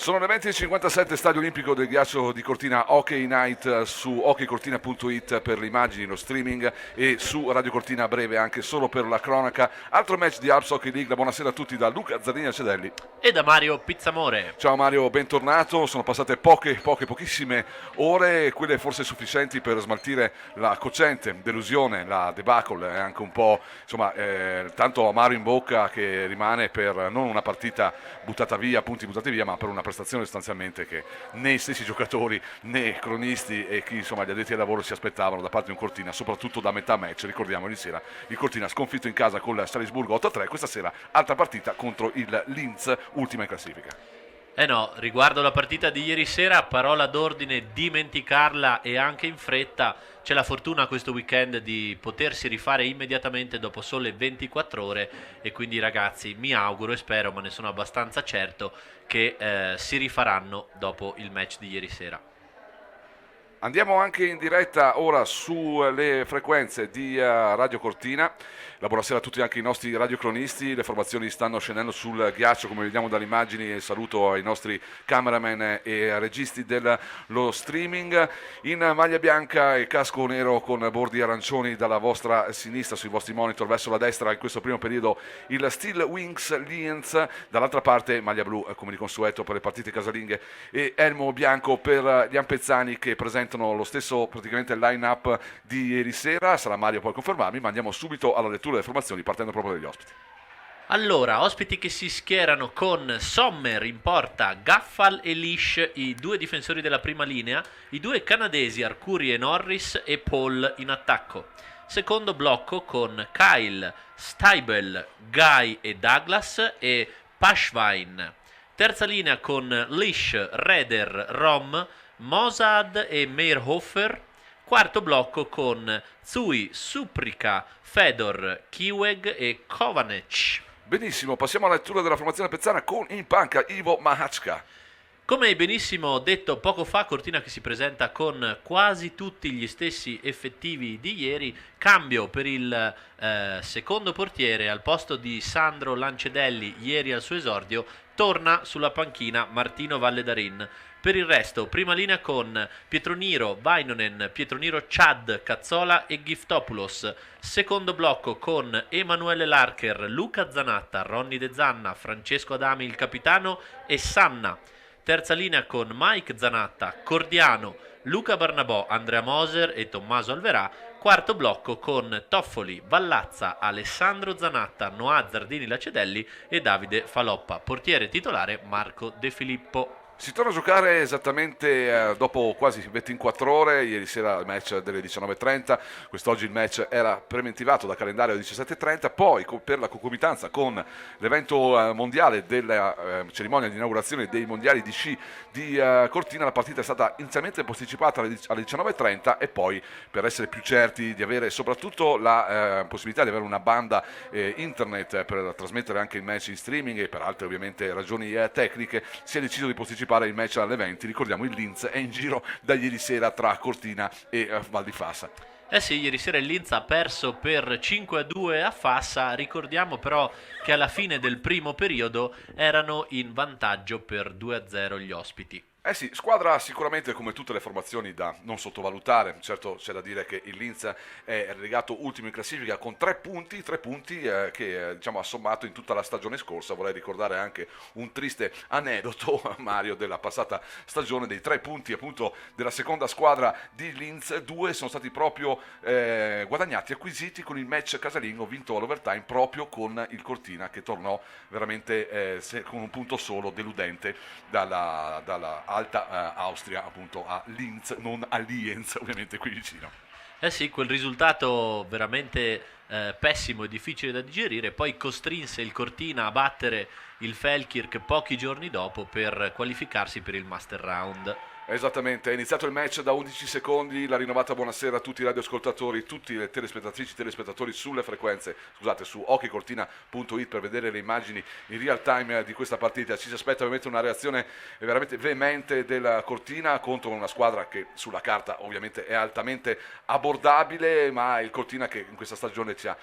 Sono le 20:57, Stadio Olimpico del Ghiaccio di Cortina, Hockey Night su hockeycortina.it per le immagini, lo streaming, e su Radio Cortina a breve anche solo per la cronaca. Altro match di Alps Hockey League. Buonasera a tutti da Luca Zardini Cedelli e da Mario Pizzamore. Ciao Mario, bentornato. Sono passate pochissime ore, quelle forse sufficienti per smaltire la cocente delusione, la debacle e anche un po', insomma, tanto amaro in bocca che rimane per non una partita buttata via, punti buttati via, ma per una prestazione sostanzialmente che né i stessi giocatori né cronisti e chi, insomma, gli addetti ai lavoro si aspettavano da parte di un Cortina, soprattutto da metà match. Ricordiamo ieri sera il Cortina sconfitto in casa con Salisburgo 8-3, questa sera altra partita contro il Linz, ultima in classifica. No, riguardo la partita di ieri sera, parola d'ordine: dimenticarla, e anche in fretta. C'è la fortuna questo weekend di potersi rifare immediatamente dopo sole 24 ore e quindi, ragazzi, mi auguro e spero, ma ne sono abbastanza certo, che si rifaranno dopo il match di ieri sera. Andiamo anche in diretta ora sulle frequenze di Radio Cortina. La buonasera a tutti anche i nostri radiocronisti. Le formazioni stanno scendendo sul ghiaccio, come vediamo dalle immagini, e saluto ai nostri cameraman e registi dello streaming. In maglia bianca e casco nero con bordi arancioni dalla vostra sinistra sui vostri monitor, verso la destra in questo primo periodo il Steel Wings Lienz, dall'altra parte maglia blu come di consueto per le partite casalinghe e elmo bianco per gli ampezzani, che presentano lo stesso praticamente line-up di ieri sera. Sarà Mario poi a confermarmi, ma andiamo subito alla lettura delle formazioni partendo proprio dagli ospiti. Allora, ospiti che si schierano con Sommer in porta, Gaffal e Lish, i due difensori della prima linea, i due canadesi Arcuri e Norris, e Paul in attacco. Secondo blocco con Kyle, Steibel, Guy e Douglas e Pashvine. Terza linea con Lish, Reder, Rom, Mosad e Meirhofer. Quarto blocco con Tsui, Suprika, Fedor, Kiweg e Kovanec. Benissimo, passiamo alla lettura della formazione pezzana con in panca Ivo Mahachka. Come hai benissimo detto poco fa, Cortina che si presenta con quasi tutti gli stessi effettivi di ieri. Cambio per il secondo portiere: al posto di Sandro Lancedelli ieri al suo esordio, torna sulla panchina Martino Valledarin. Per il resto, prima linea con Pietroniro, Vainonen, Pietroniro, Chad, Cazzola e Giftopoulos. Secondo blocco con Emanuele Larcher, Luca Zanatta, Ronny De Zanna, Francesco Adami il capitano e Sanna. Terza linea con Mike Zanatta, Cordiano, Luca Barnabò, Andrea Moser e Tommaso Alverà. Quarto blocco con Toffoli, Vallazza, Alessandro Zanatta, Noah Zardini Lacedelli e Davide Faloppa. Portiere titolare Marco De Filippo. Si torna a giocare esattamente dopo quasi 24 ore, ieri sera il match delle 19:30, quest'oggi il match era preventivato da calendario alle 17:30, poi per la concomitanza con l'evento mondiale della cerimonia di inaugurazione dei mondiali di sci di Cortina, la partita è stata inizialmente posticipata alle 19:30 e poi, per essere più certi di avere soprattutto la possibilità di avere una banda internet per trasmettere anche il match in streaming e per altre ovviamente ragioni tecniche, si è deciso di posticipare il match alle 20. Ricordiamo il Linz è in giro da ieri sera tra Cortina e Val di Fassa. Sì, ieri sera il Linz ha perso per 5-2 a Fassa. Ricordiamo però che alla fine del primo periodo erano in vantaggio per 2-0 gli ospiti. Sì, squadra sicuramente come tutte le formazioni da non sottovalutare. Certo, c'è da dire che il Linz è relegato ultimo in classifica con 3 punti che diciamo ha sommato in tutta la stagione scorsa. Vorrei ricordare anche un triste aneddoto, Mario, della passata stagione, dei 3 punti appunto della seconda squadra di Linz. 2 sono stati proprio guadagnati, acquisiti con il match casalingo vinto all'overtime proprio con il Cortina, che tornò veramente con un punto solo, deludente dalla Alta Austria appunto a Linz, non a Lienz ovviamente qui vicino. Sì, quel risultato veramente pessimo e difficile da digerire poi costrinse il Cortina a battere il Feldkirch pochi giorni dopo per qualificarsi per il Master Round. Esattamente, è iniziato il match da 11 secondi, la rinnovata buonasera a tutti i radioascoltatori, tutti le telespettatrici e telespettatori sulle frequenze, scusate, su hockeycortina.it per vedere le immagini in real time di questa partita. Ci si aspetta ovviamente una reazione veramente veemente della Cortina contro una squadra che sulla carta ovviamente è altamente abbordabile, ma il Cortina che in questa stagione ci ha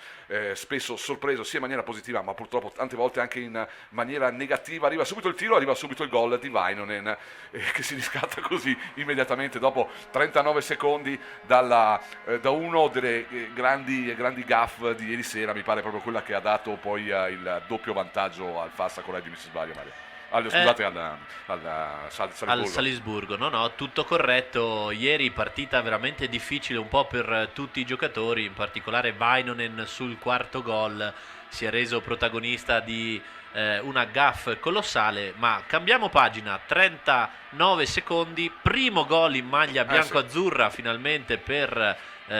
spesso sorpreso sia in maniera positiva ma purtroppo tante volte anche in maniera negativa. Arriva subito il tiro, arriva subito il gol di Vainonen che si riscatta così immediatamente dopo 39 secondi da uno delle grandi gaff di ieri sera, mi pare proprio quella che ha dato poi il doppio vantaggio al Fassa, correggimi se sbaglio Mario. Scusate, al Salisburgo. No, tutto corretto. Ieri partita veramente difficile un po' per tutti i giocatori, in particolare Vainonen sul quarto gol si è reso protagonista di una gaff colossale, ma cambiamo pagina. 39 secondi, primo gol in maglia bianco-azzurra finalmente per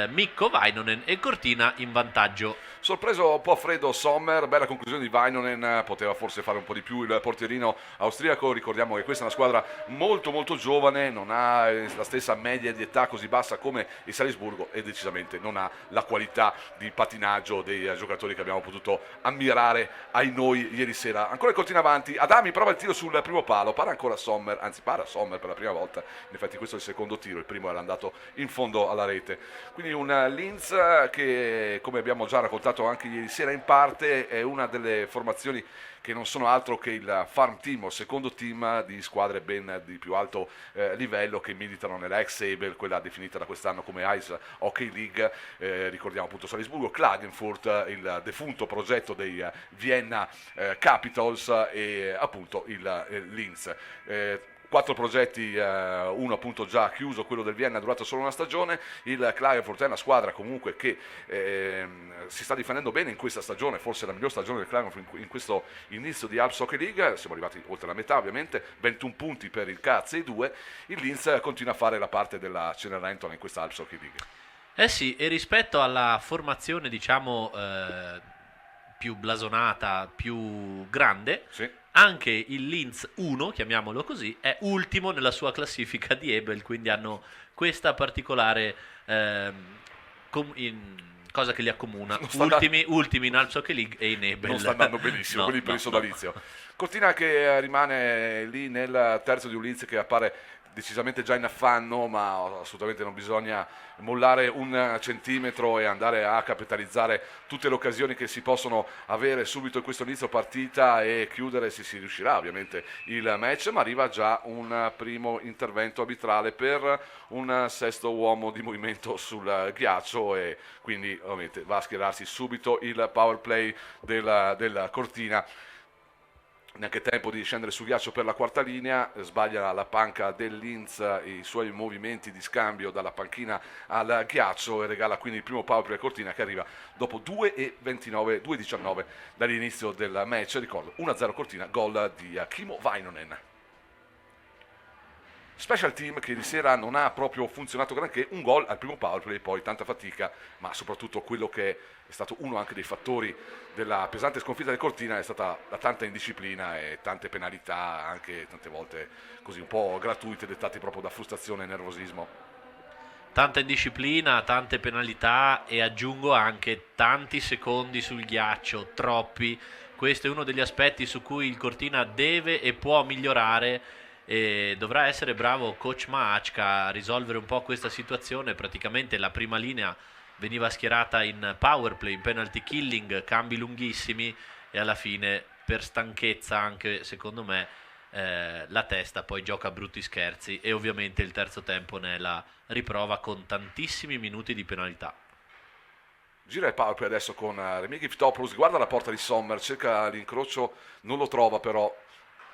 Mikko Vainonen e Cortina in vantaggio. Sorpreso un po' freddo Sommer, bella conclusione di Vainonen, poteva forse fare un po' di più il portierino austriaco. Ricordiamo che questa è una squadra molto molto giovane, non ha la stessa media di età così bassa come il Salisburgo e decisamente non ha la qualità di patinaggio dei giocatori che abbiamo potuto ammirare ai noi ieri sera. Ancora il Cortina avanti, Adami prova il tiro sul primo palo, para ancora Sommer, anzi para Sommer per la prima volta, in effetti questo è il secondo tiro, il primo era andato in fondo alla rete. Quindi un Linz che, come abbiamo già raccontato anche ieri sera in parte, è una delle formazioni che non sono altro che il farm team o secondo team di squadre ben di più alto livello che militano nella ex-Abel, quella definita da quest'anno come Ice Hockey League. Ricordiamo appunto Salisburgo, Klagenfurt, il defunto progetto dei Vienna Capitals e appunto il Linz. 4 progetti, uno appunto già chiuso, quello del Vienna è durato solo una stagione. Il Klagenfurt è una squadra comunque che si sta difendendo bene in questa stagione, forse la miglior stagione del Klagenfurt in questo inizio di Alps Hockey League. Siamo arrivati oltre la metà ovviamente, 21 punti per il Katz e 2. Il Linz continua a fare la parte della Cenerentola in questa Alps Hockey League. Eh sì, e rispetto alla formazione diciamo più blasonata, più grande, sì, anche il Linz 1, chiamiamolo così, è ultimo nella sua classifica di Ebel, quindi hanno questa particolare cosa che li accomuna, ultimi in Alps Hockey League e in Ebel. Non sta andando benissimo, quindi per il sodalizio. Cortina che rimane lì nel terzo di un Linz che appare decisamente già in affanno, ma assolutamente non bisogna mollare un centimetro e andare a capitalizzare tutte le occasioni che si possono avere subito in questo inizio partita e chiudere, se si riuscirà ovviamente, il match. Ma arriva già un primo intervento arbitrale per un sesto uomo di movimento sul ghiaccio e quindi ovviamente va a schierarsi subito il power play della Cortina. Neanche tempo di scendere sul ghiaccio per la quarta linea, sbaglia la panca del Linz i suoi movimenti di scambio dalla panchina al ghiaccio e regala quindi il primo power play a Cortina che arriva dopo 2:19 dall'inizio del match. Ricordo 1-0 Cortina, gol di Kimmo Vainonen. Special team che di sera non ha proprio funzionato granché, un gol al primo power play, poi tanta fatica, ma soprattutto quello che è stato uno anche dei fattori della pesante sconfitta del Cortina è stata la tanta indisciplina e tante penalità, anche tante volte così un po' gratuite, dettate proprio da frustrazione e nervosismo. Tanta indisciplina, tante penalità e aggiungo anche tanti secondi sul ghiaccio, troppi. Questo è uno degli aspetti su cui il Cortina deve e può migliorare. E dovrà essere bravo coach Maachka a risolvere un po' questa situazione. Praticamente la prima linea veniva schierata in power play, in penalty killing, cambi lunghissimi e alla fine per stanchezza anche secondo me la testa poi gioca brutti scherzi e ovviamente il terzo tempo ne è la riprova con tantissimi minuti di penalità. Gira il power play adesso con Remi Giftopoulos, guarda la porta di Sommer, cerca l'incrocio, non lo trova però.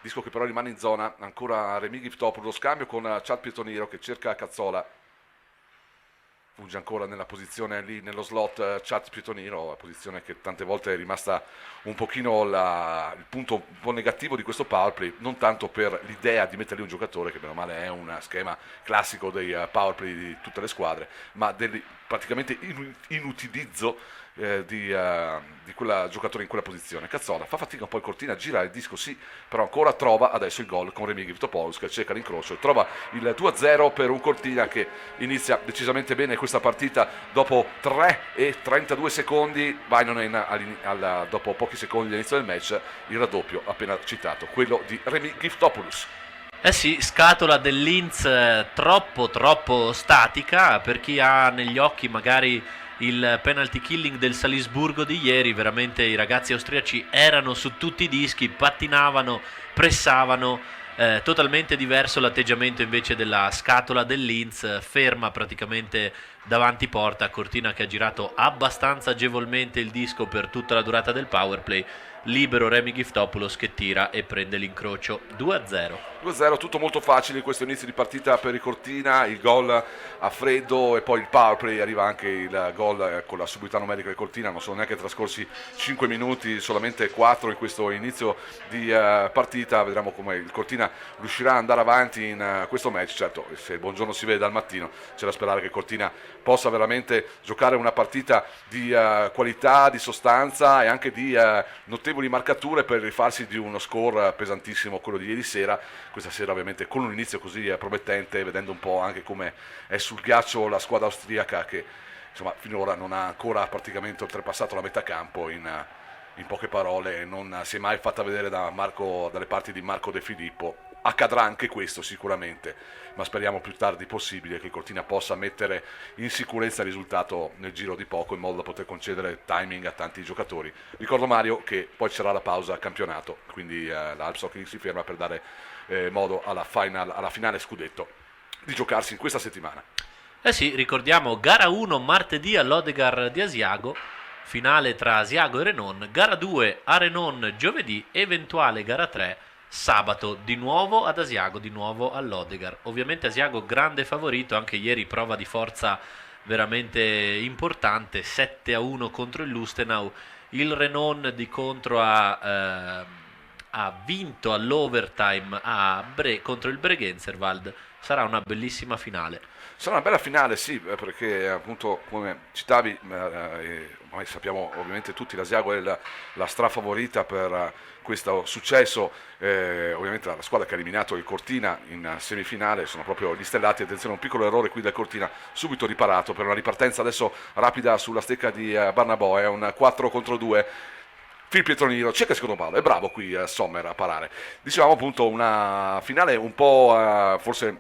Disco che però rimane in zona, ancora Remi Giftopoulos, scambio con Chad Pietoniro che cerca Cazzola, funge ancora nella posizione lì nello slot Chad Pietoniro, la posizione che tante volte è rimasta un pochino il punto un po' negativo di questo powerplay, non tanto per l'idea di mettere lì un giocatore che bene o male è un schema classico dei powerplay di tutte le squadre, ma praticamente inutilizzo di quella giocatore in quella posizione. Cazzola fa fatica un po' il Cortina, gira il disco sì, però ancora trova adesso il gol con Remi Giftopoulos che cerca l'incrocio e trova il 2-0 per un Cortina che inizia decisamente bene questa partita. Dopo 3 e 32 secondi Vainonen dopo pochi secondi all'inizio del match il raddoppio appena citato, quello di Remi Giftopoulos. Eh sì, scatola del Linz troppo statica. Per chi ha negli occhi magari il penalty killing del Salisburgo di ieri, veramente i ragazzi austriaci erano su tutti i dischi, pattinavano, pressavano. Totalmente diverso l'atteggiamento invece della scatola del Linz, ferma praticamente davanti porta, Cortina che ha girato abbastanza agevolmente il disco per tutta la durata del powerplay, libero Remi Giftopoulos che tira e prende l'incrocio. 2-0. 2-0, tutto molto facile in questo inizio di partita per il Cortina, il gol a freddo e poi il powerplay, arriva anche il gol con la subità numerica del Cortina, non sono neanche trascorsi 5 minuti, solamente 4 in questo inizio di partita. Vedremo come il Cortina riuscirà ad andare avanti in questo match. Certo, se il buongiorno si vede dal mattino, c'è da sperare che il Cortina possa veramente giocare una partita di qualità, di sostanza e anche di notevoli marcature per rifarsi di uno score pesantissimo, quello di ieri sera. Questa sera ovviamente con un inizio così promettente, vedendo un po' anche come è sul ghiaccio la squadra austriaca che insomma finora non ha ancora praticamente oltrepassato la metà campo. In poche parole non si è mai fatta vedere dalle parti di Marco De Filippo. Accadrà anche questo sicuramente, ma speriamo più tardi possibile che il Cortina possa mettere in sicurezza il risultato nel giro di poco, in modo da poter concedere timing a tanti giocatori. Ricordo Mario che poi ci sarà la pausa campionato, quindi l'Alpshockey si ferma per dare modo alla finale scudetto di giocarsi in questa settimana. Eh sì, ricordiamo gara 1 martedì all'Odegar di Asiago, finale tra Asiago e Renon, gara 2 a Renon giovedì, eventuale gara 3 sabato, di nuovo ad Asiago, di nuovo all'Odegar. Ovviamente Asiago grande favorito, anche ieri prova di forza veramente importante, 7-1 contro il Lustenau. Il Renon di contro ha vinto all'overtime contro il Bregenzerwald. Sarà una bellissima finale. Sarà una bella finale, sì, perché appunto come citavi, ormai sappiamo ovviamente tutti, l'Asiago è la strafavorita per questo successo. Ovviamente la squadra che ha eliminato il Cortina in semifinale sono proprio gli Stellati. Attenzione, un piccolo errore qui del Cortina, subito riparato per una ripartenza adesso rapida sulla stecca di Barnabò, è un 4 contro 2. Phil Pietroniro cerca il secondo palo, è bravo qui Sommer a parare. Dicevamo appunto una finale un po' forse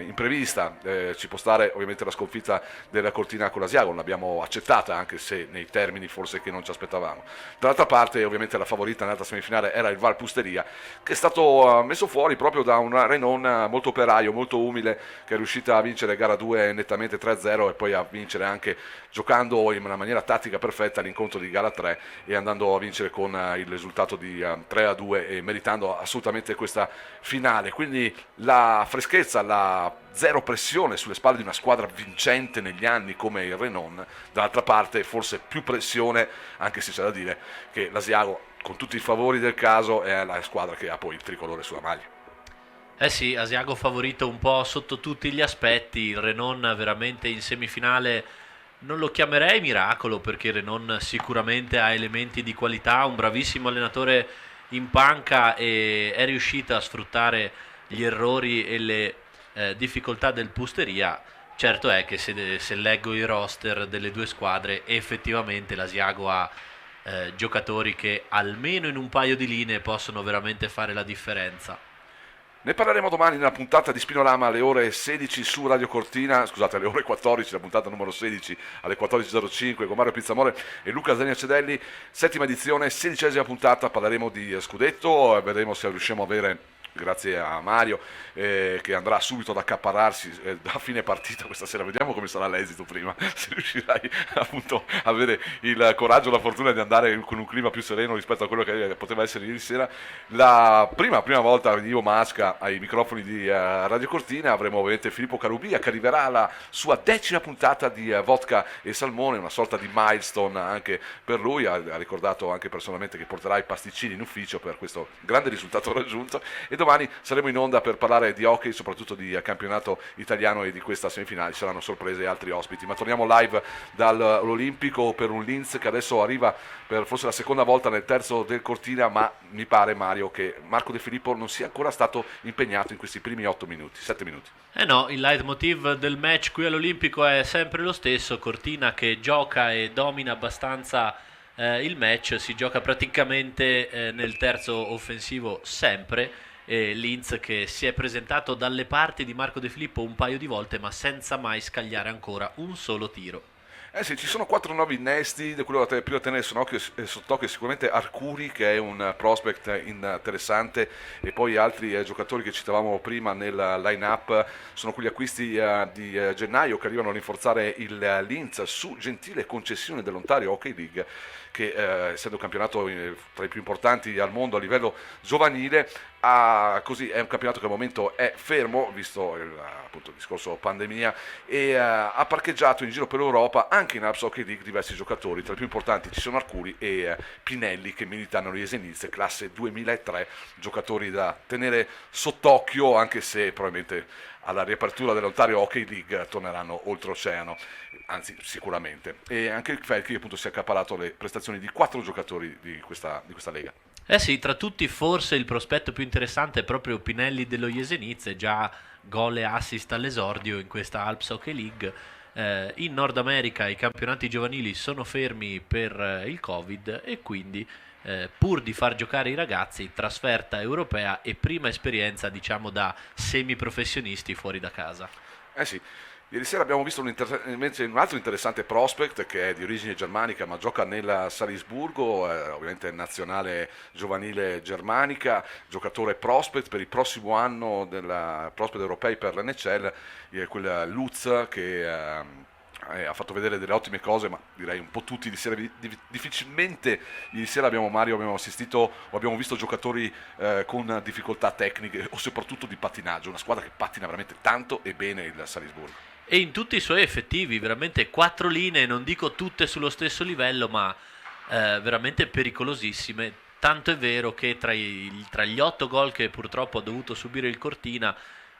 imprevista, ci può stare ovviamente la sconfitta della Cortina con l'Asiago, non l'abbiamo accettata anche se nei termini forse che non ci aspettavamo. Dall'altra parte ovviamente la favorita nell'altra semifinale era il Val Pusteria, che è stato messo fuori proprio da un Renon molto operaio, molto umile, che è riuscita a vincere gara 2 nettamente 3-0 e poi a vincere anche giocando in una maniera tattica perfetta l'incontro di gara 3 e andando a vincere con il risultato di 3-2 e meritando assolutamente questa finale. Quindi la freschezza, la zero pressione sulle spalle di una squadra vincente negli anni come il Renon. Dall'altra parte forse più pressione, anche se c'è da dire che l'Asiago con tutti i favori del caso è la squadra che ha poi il tricolore sulla maglia. Eh sì, Asiago favorito un po' sotto tutti gli aspetti, il Renon veramente in semifinale. Non lo chiamerei miracolo perché Renon sicuramente ha elementi di qualità, un bravissimo allenatore in panca e è riuscita a sfruttare gli errori e le difficoltà del Pusteria. Certo è che se leggo i roster delle due squadre effettivamente l'Asiago ha giocatori che almeno in un paio di linee possono veramente fare la differenza. Ne parleremo domani nella puntata di Spinorama alle ore 16 su Radio Cortina, scusate alle ore 14, la puntata numero 16 alle 14.05 con Mario Pizzamore e Luca Zenia Cedelli, settima edizione, 16esima puntata, parleremo di scudetto, vedremo se riusciamo a avere, grazie a Mario, che andrà subito ad accaparrarsi da fine partita questa sera. Vediamo come sarà l'esito prima, se riuscirai appunto a avere il coraggio e la fortuna di andare con un clima più sereno rispetto a quello che poteva essere ieri sera. La prima volta di Ivo Masca ai microfoni di Radio Cortina. Avremo ovviamente Filippo Carubia che arriverà alla sua 10ª puntata di Vodka e Salmone, una sorta di milestone anche per lui. Ha ricordato anche personalmente che porterà i pasticcini in ufficio per questo grande risultato raggiunto. E domani saremo in onda per parlare di hockey, soprattutto di campionato italiano e di questa semifinale. Ci saranno sorprese e altri ospiti. Ma torniamo live dall'Olimpico per un Linz che adesso arriva per forse la seconda volta nel terzo del Cortina, ma mi pare, Mario, che Marco De Filippo non sia ancora stato impegnato in questi primi 7 minuti. Eh no, il leitmotiv del match qui all'Olimpico è sempre lo stesso. Cortina che gioca e domina abbastanza il match, si gioca praticamente nel terzo offensivo sempre. Linz che si è presentato dalle parti di Marco De Filippo un paio di volte, ma senza mai scagliare ancora un solo tiro. Eh sì, ci sono 4 nuovi innesti, di quello da più da tenere sott'occhio sicuramente Arcuri, che è un prospect interessante, e poi altri giocatori che citavamo prima nel line-up. Sono quegli acquisti di gennaio che arrivano a rinforzare il Linz su gentile concessione dell'Ontario Hockey League, che essendo un campionato tra i più importanti al mondo a livello giovanile, così è un campionato che al momento è fermo, visto appunto il discorso pandemia, e ha parcheggiato in giro per l'Europa, anche in Alps Hockey League, diversi giocatori. Tra i più importanti ci sono Arcuri e Pinelli, che militano alle Jesenice, classe 2003, giocatori da tenere sott'occhio, anche se probabilmente alla riapertura dell'Ontario Hockey League torneranno oltreoceano, anzi sicuramente. E anche il Felchi appunto si è accaparato le prestazioni di 4 giocatori di questa lega. Eh sì, tra tutti forse il prospetto più interessante è proprio Pinelli dello Jesenice, già gol e assist all'esordio in questa Alps Hockey League. In Nord America i campionati giovanili sono fermi per il Covid e quindi pur di far giocare i ragazzi, trasferta europea e prima esperienza, diciamo, da semiprofessionisti fuori da casa. Eh sì, ieri sera abbiamo visto invece un altro interessante prospect che è di origine germanica ma gioca nel Salisburgo, ovviamente nazionale giovanile germanica, giocatore prospect per il prossimo anno della prospect europei per l'NCL, quel Lutz che ha fatto vedere delle ottime cose, ma direi un po' tutti di sera. Difficilmente ieri sera abbiamo assistito o abbiamo visto giocatori con difficoltà tecniche o soprattutto di pattinaggio, una squadra che pattina veramente tanto e bene, il Salisburgo. E in tutti i suoi effettivi, veramente 4 linee, non dico tutte sullo stesso livello, ma veramente pericolosissime. Tanto è vero che tra gli 8 gol che purtroppo ha dovuto subire il Cortina,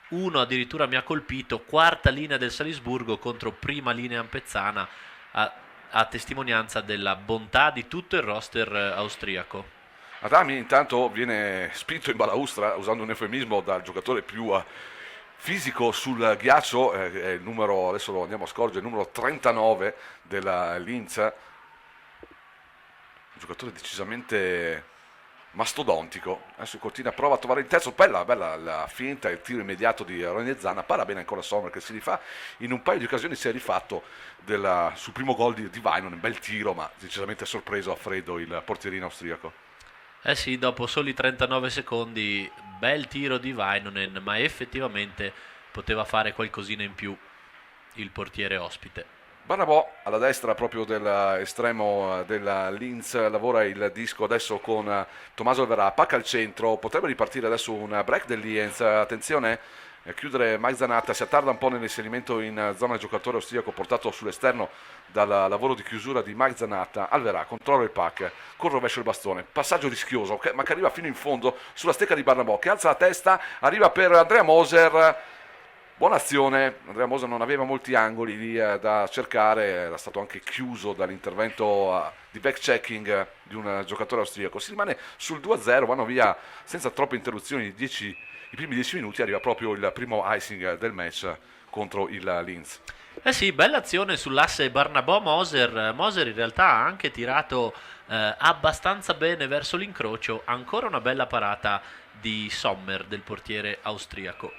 uno addirittura mi ha colpito, quarta linea del Salisburgo contro prima linea ampezzana, a testimonianza della bontà di tutto il roster austriaco. Adami intanto viene spinto in balaustra, usando un eufemismo, dal giocatore più fisico sul ghiaccio, è il numero, adesso lo andiamo a scorgere, il numero 39 della Linz, un giocatore decisamente mastodontico. Adesso Cortina prova a trovare il terzo, bella la finta, il tiro immediato di Ronezzana, para bene ancora Sommer che si rifà, in un paio di occasioni si è rifatto sul primo gol di Vainen, un bel tiro, ma decisamente sorpreso a freddo il portierino austriaco. Eh sì, dopo soli 39 secondi, bel tiro di Vainonen, ma effettivamente poteva fare qualcosina in più il portiere ospite. Barnabò alla destra proprio dell'estremo della Linz lavora il disco adesso con Tommaso Alverà, pacca al centro, potrebbe ripartire adesso un break del Lienz, attenzione, chiudere Mike Zanatta, si attarda un po' nell'inserimento in zona giocatore austriaco portato sull'esterno dal lavoro di chiusura di Mike Zanatta. Alverà controlla il pack con rovescio il bastone, passaggio rischioso ma che arriva fino in fondo sulla stecca di Barnabò che alza la testa, arriva per Andrea Moser. Buona azione, Andrea Moser non aveva molti angoli lì da cercare, era stato anche chiuso dall'intervento di back-checking di un giocatore austriaco. Si rimane sul 2-0, vanno via senza troppe interruzioni i primi 10 minuti, arriva proprio il primo icing del match contro il Linz. Eh sì, bella azione sull'asse Barnabò-Moser. Moser in realtà ha anche tirato abbastanza bene verso l'incrocio, ancora una bella parata di Sommer, del portiere austriaco.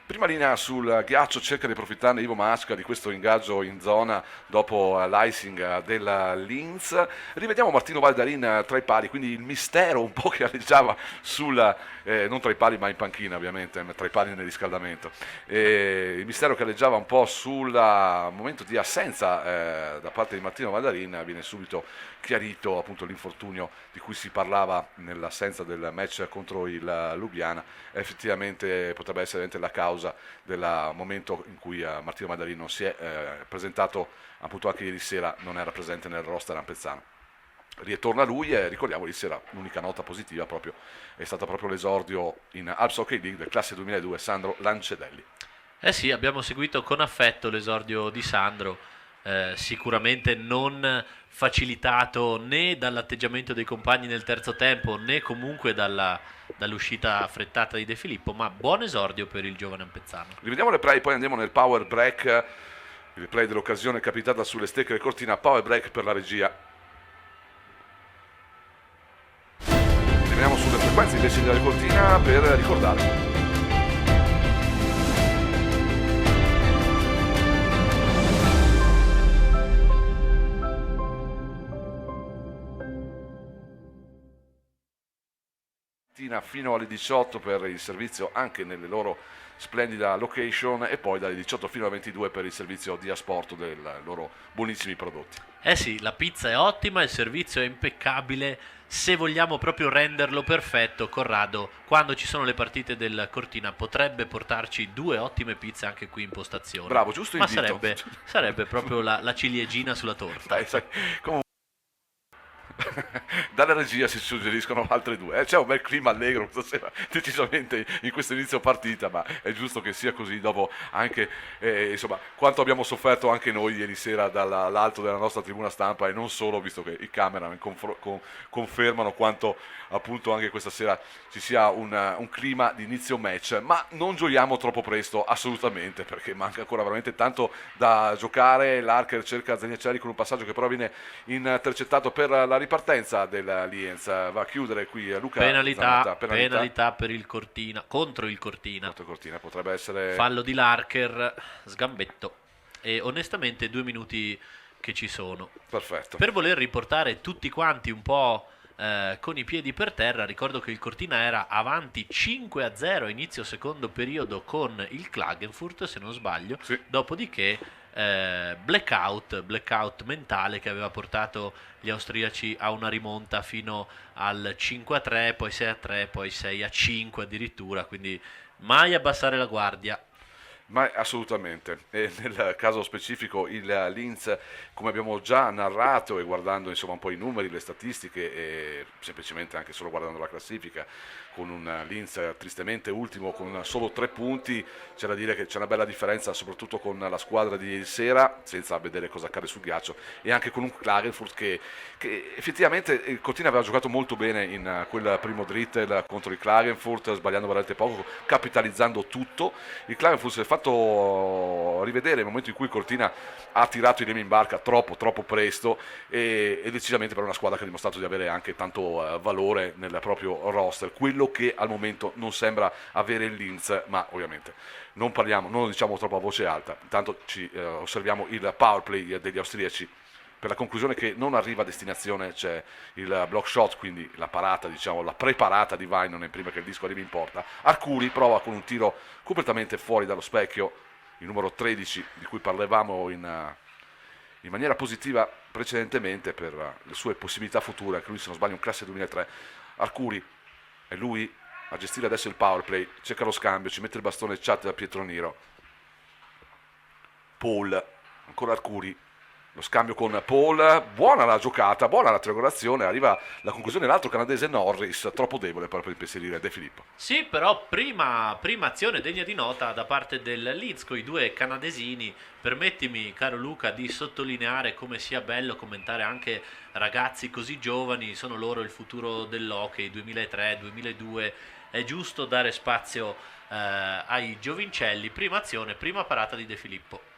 Prima linea sul ghiaccio, cerca di approfittare Ivo Masca di questo ingaggio in zona dopo l'icing della Linz. Rivediamo Martino Valdarin tra i pali, quindi il mistero un po' che aleggiava non tra i pali ma in panchina ovviamente, tra i pali nel riscaldamento. Il mistero che aleggiava un po' sul momento di assenza da parte di Martino Valdarin viene subito chiarito, appunto l'infortunio di cui si parlava nell'assenza del match contro il Ljubljana effettivamente potrebbe essere la causa del momento in cui Martino Valdarin non si è presentato, appunto anche ieri sera non era presente nel roster ampezzano. ritorna lui e ricordiamo ieri sera l'unica nota positiva proprio è stata proprio l'esordio in Alps Hockey League del classe 2002 Sandro Lancedelli. Eh sì, abbiamo seguito con affetto l'esordio di Sandro, sicuramente non facilitato né dall'atteggiamento dei compagni nel terzo tempo né comunque dall'uscita affrettata di De Filippo, ma buon esordio per il giovane Ampezzano. Rivediamo le play, poi andiamo nel power break, il play dell'occasione capitata sulle stecche del Cortina, power break per la regia. Rimaniamo sulle frequenze invece della Cortina per ricordare. Fino alle 18 per il servizio anche nelle loro splendida location e poi dalle 18 fino alle 22 per il servizio di asporto dei loro buonissimi prodotti. Eh sì, la pizza è ottima, il servizio è impeccabile. Se vogliamo proprio renderlo perfetto, Corrado, quando ci sono le partite del Cortina, potrebbe portarci 2 ottime pizze anche qui in postazione. Bravo, giusto il ma dito. sarebbe proprio la ciliegina sulla torta. Dai, sai, comunque dalla regia si suggeriscono altre 2. C'è un bel clima allegro stasera, decisamente in questo inizio partita, ma è giusto che sia così dopo anche insomma quanto abbiamo sofferto anche noi ieri sera dall'alto della nostra tribuna stampa e non solo, visto che i cameraman confermano quanto appunto anche questa sera ci sia un clima di inizio match, ma non gioiamo troppo presto assolutamente, perché manca ancora veramente tanto da giocare. L'Archer cerca Zaniacelli con un passaggio che però viene intercettato per la ripartenza del Lienz. Va a chiudere qui Luca penalità per il Cortina, contro il Cortina. Potrebbe essere fallo di Larker, sgambetto, e onestamente 2 minuti che ci sono. Perfetto. Per voler riportare tutti quanti un po' con i piedi per terra, ricordo che il Cortina era avanti 5-0 a inizio secondo periodo con il Klagenfurt, se non sbaglio, sì. Dopodiché blackout mentale che aveva portato gli austriaci a una rimonta fino al 5-3, poi 6-3, poi 6-5 addirittura, quindi mai abbassare la guardia. Ma assolutamente, e nel caso specifico il Linz, come abbiamo già narrato e guardando insomma un po' i numeri, le statistiche e semplicemente anche solo guardando la classifica, con un Linz tristemente ultimo con solo 3 punti, c'è da dire che c'è una bella differenza soprattutto con la squadra di ieri sera, senza vedere cosa accade sul ghiaccio, e anche con un Klagenfurt che effettivamente il Cortina aveva giocato molto bene in quel primo drittel contro il Klagenfurt, sbagliando veramente poco, capitalizzando tutto. Il Klagenfurt si è fatto rivedere il momento in cui il Cortina ha tirato i remi in barca troppo presto e decisamente per una squadra che ha dimostrato di avere anche tanto valore nel proprio roster, quello che al momento non sembra avere il Linz, ma ovviamente non lo diciamo troppo a voce alta. Intanto ci osserviamo il power play degli austriaci per la conclusione che non arriva a destinazione. C'è il block shot, quindi la parata, diciamo la preparata di Vainonen prima che il disco arrivi in porta. Arcuri prova con un tiro completamente fuori dallo specchio, il numero 13 di cui parlavamo in maniera positiva precedentemente per le sue possibilità future, anche lui se non sbaglio un classe 2003. Arcuri è lui a gestire adesso il power play, cerca lo scambio, ci mette il bastone chat da Pietroniro. Paul, ancora Arcuri, lo scambio con Paul, buona la giocata, buona la triangolazione, arriva la conclusione dell'altro canadese Norris, troppo debole per impensierire De Filippo. Sì, però prima azione degna di nota da parte del Leeds con i 2 canadesini. Permettimi, caro Luca, di sottolineare come sia bello commentare anche ragazzi così giovani, sono loro il futuro dell'hockey, 2003-2002, è giusto dare spazio ai giovincelli. Prima azione, prima parata di De Filippo.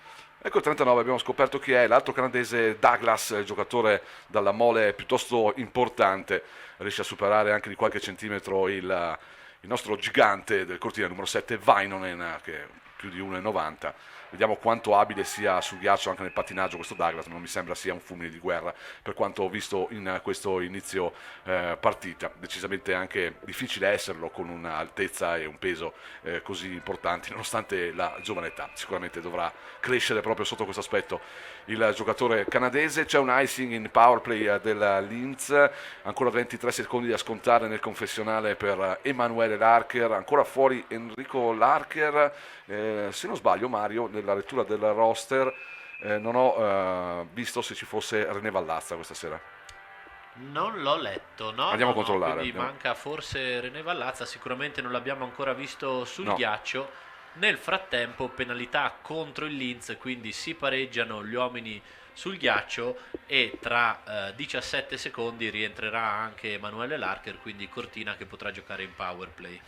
Ecco il 39, abbiamo scoperto chi è l'altro canadese Douglas, giocatore dalla mole piuttosto importante, riesce a superare anche di qualche centimetro il nostro gigante del Cortina, numero 7, Vainonen, che è più di 1,90. Vediamo quanto abile sia sul ghiaccio anche nel pattinaggio questo Douglas, non mi sembra sia un fulmine di guerra per quanto ho visto in questo inizio partita, decisamente anche difficile esserlo con un'altezza e un peso così importanti nonostante la giovane età. Sicuramente dovrà crescere proprio sotto questo aspetto il giocatore canadese. C'è un icing in power play del Linz, ancora 23 secondi da scontare nel confessionale per Emanuele Larker, ancora fuori Enrico Larker, se non sbaglio Mario nella lettura del roster non ho visto se ci fosse René Vallazza questa sera. Non l'ho letto, no, Andiamo a no, no, controllare. quindi manca forse René Vallazza, sicuramente non l'abbiamo ancora visto sul No. ghiaccio. Nel frattempo penalità contro il Linz, quindi si pareggiano gli uomini sul ghiaccio e tra 17 secondi rientrerà anche Emanuele Larcher, quindi Cortina che potrà giocare in power play.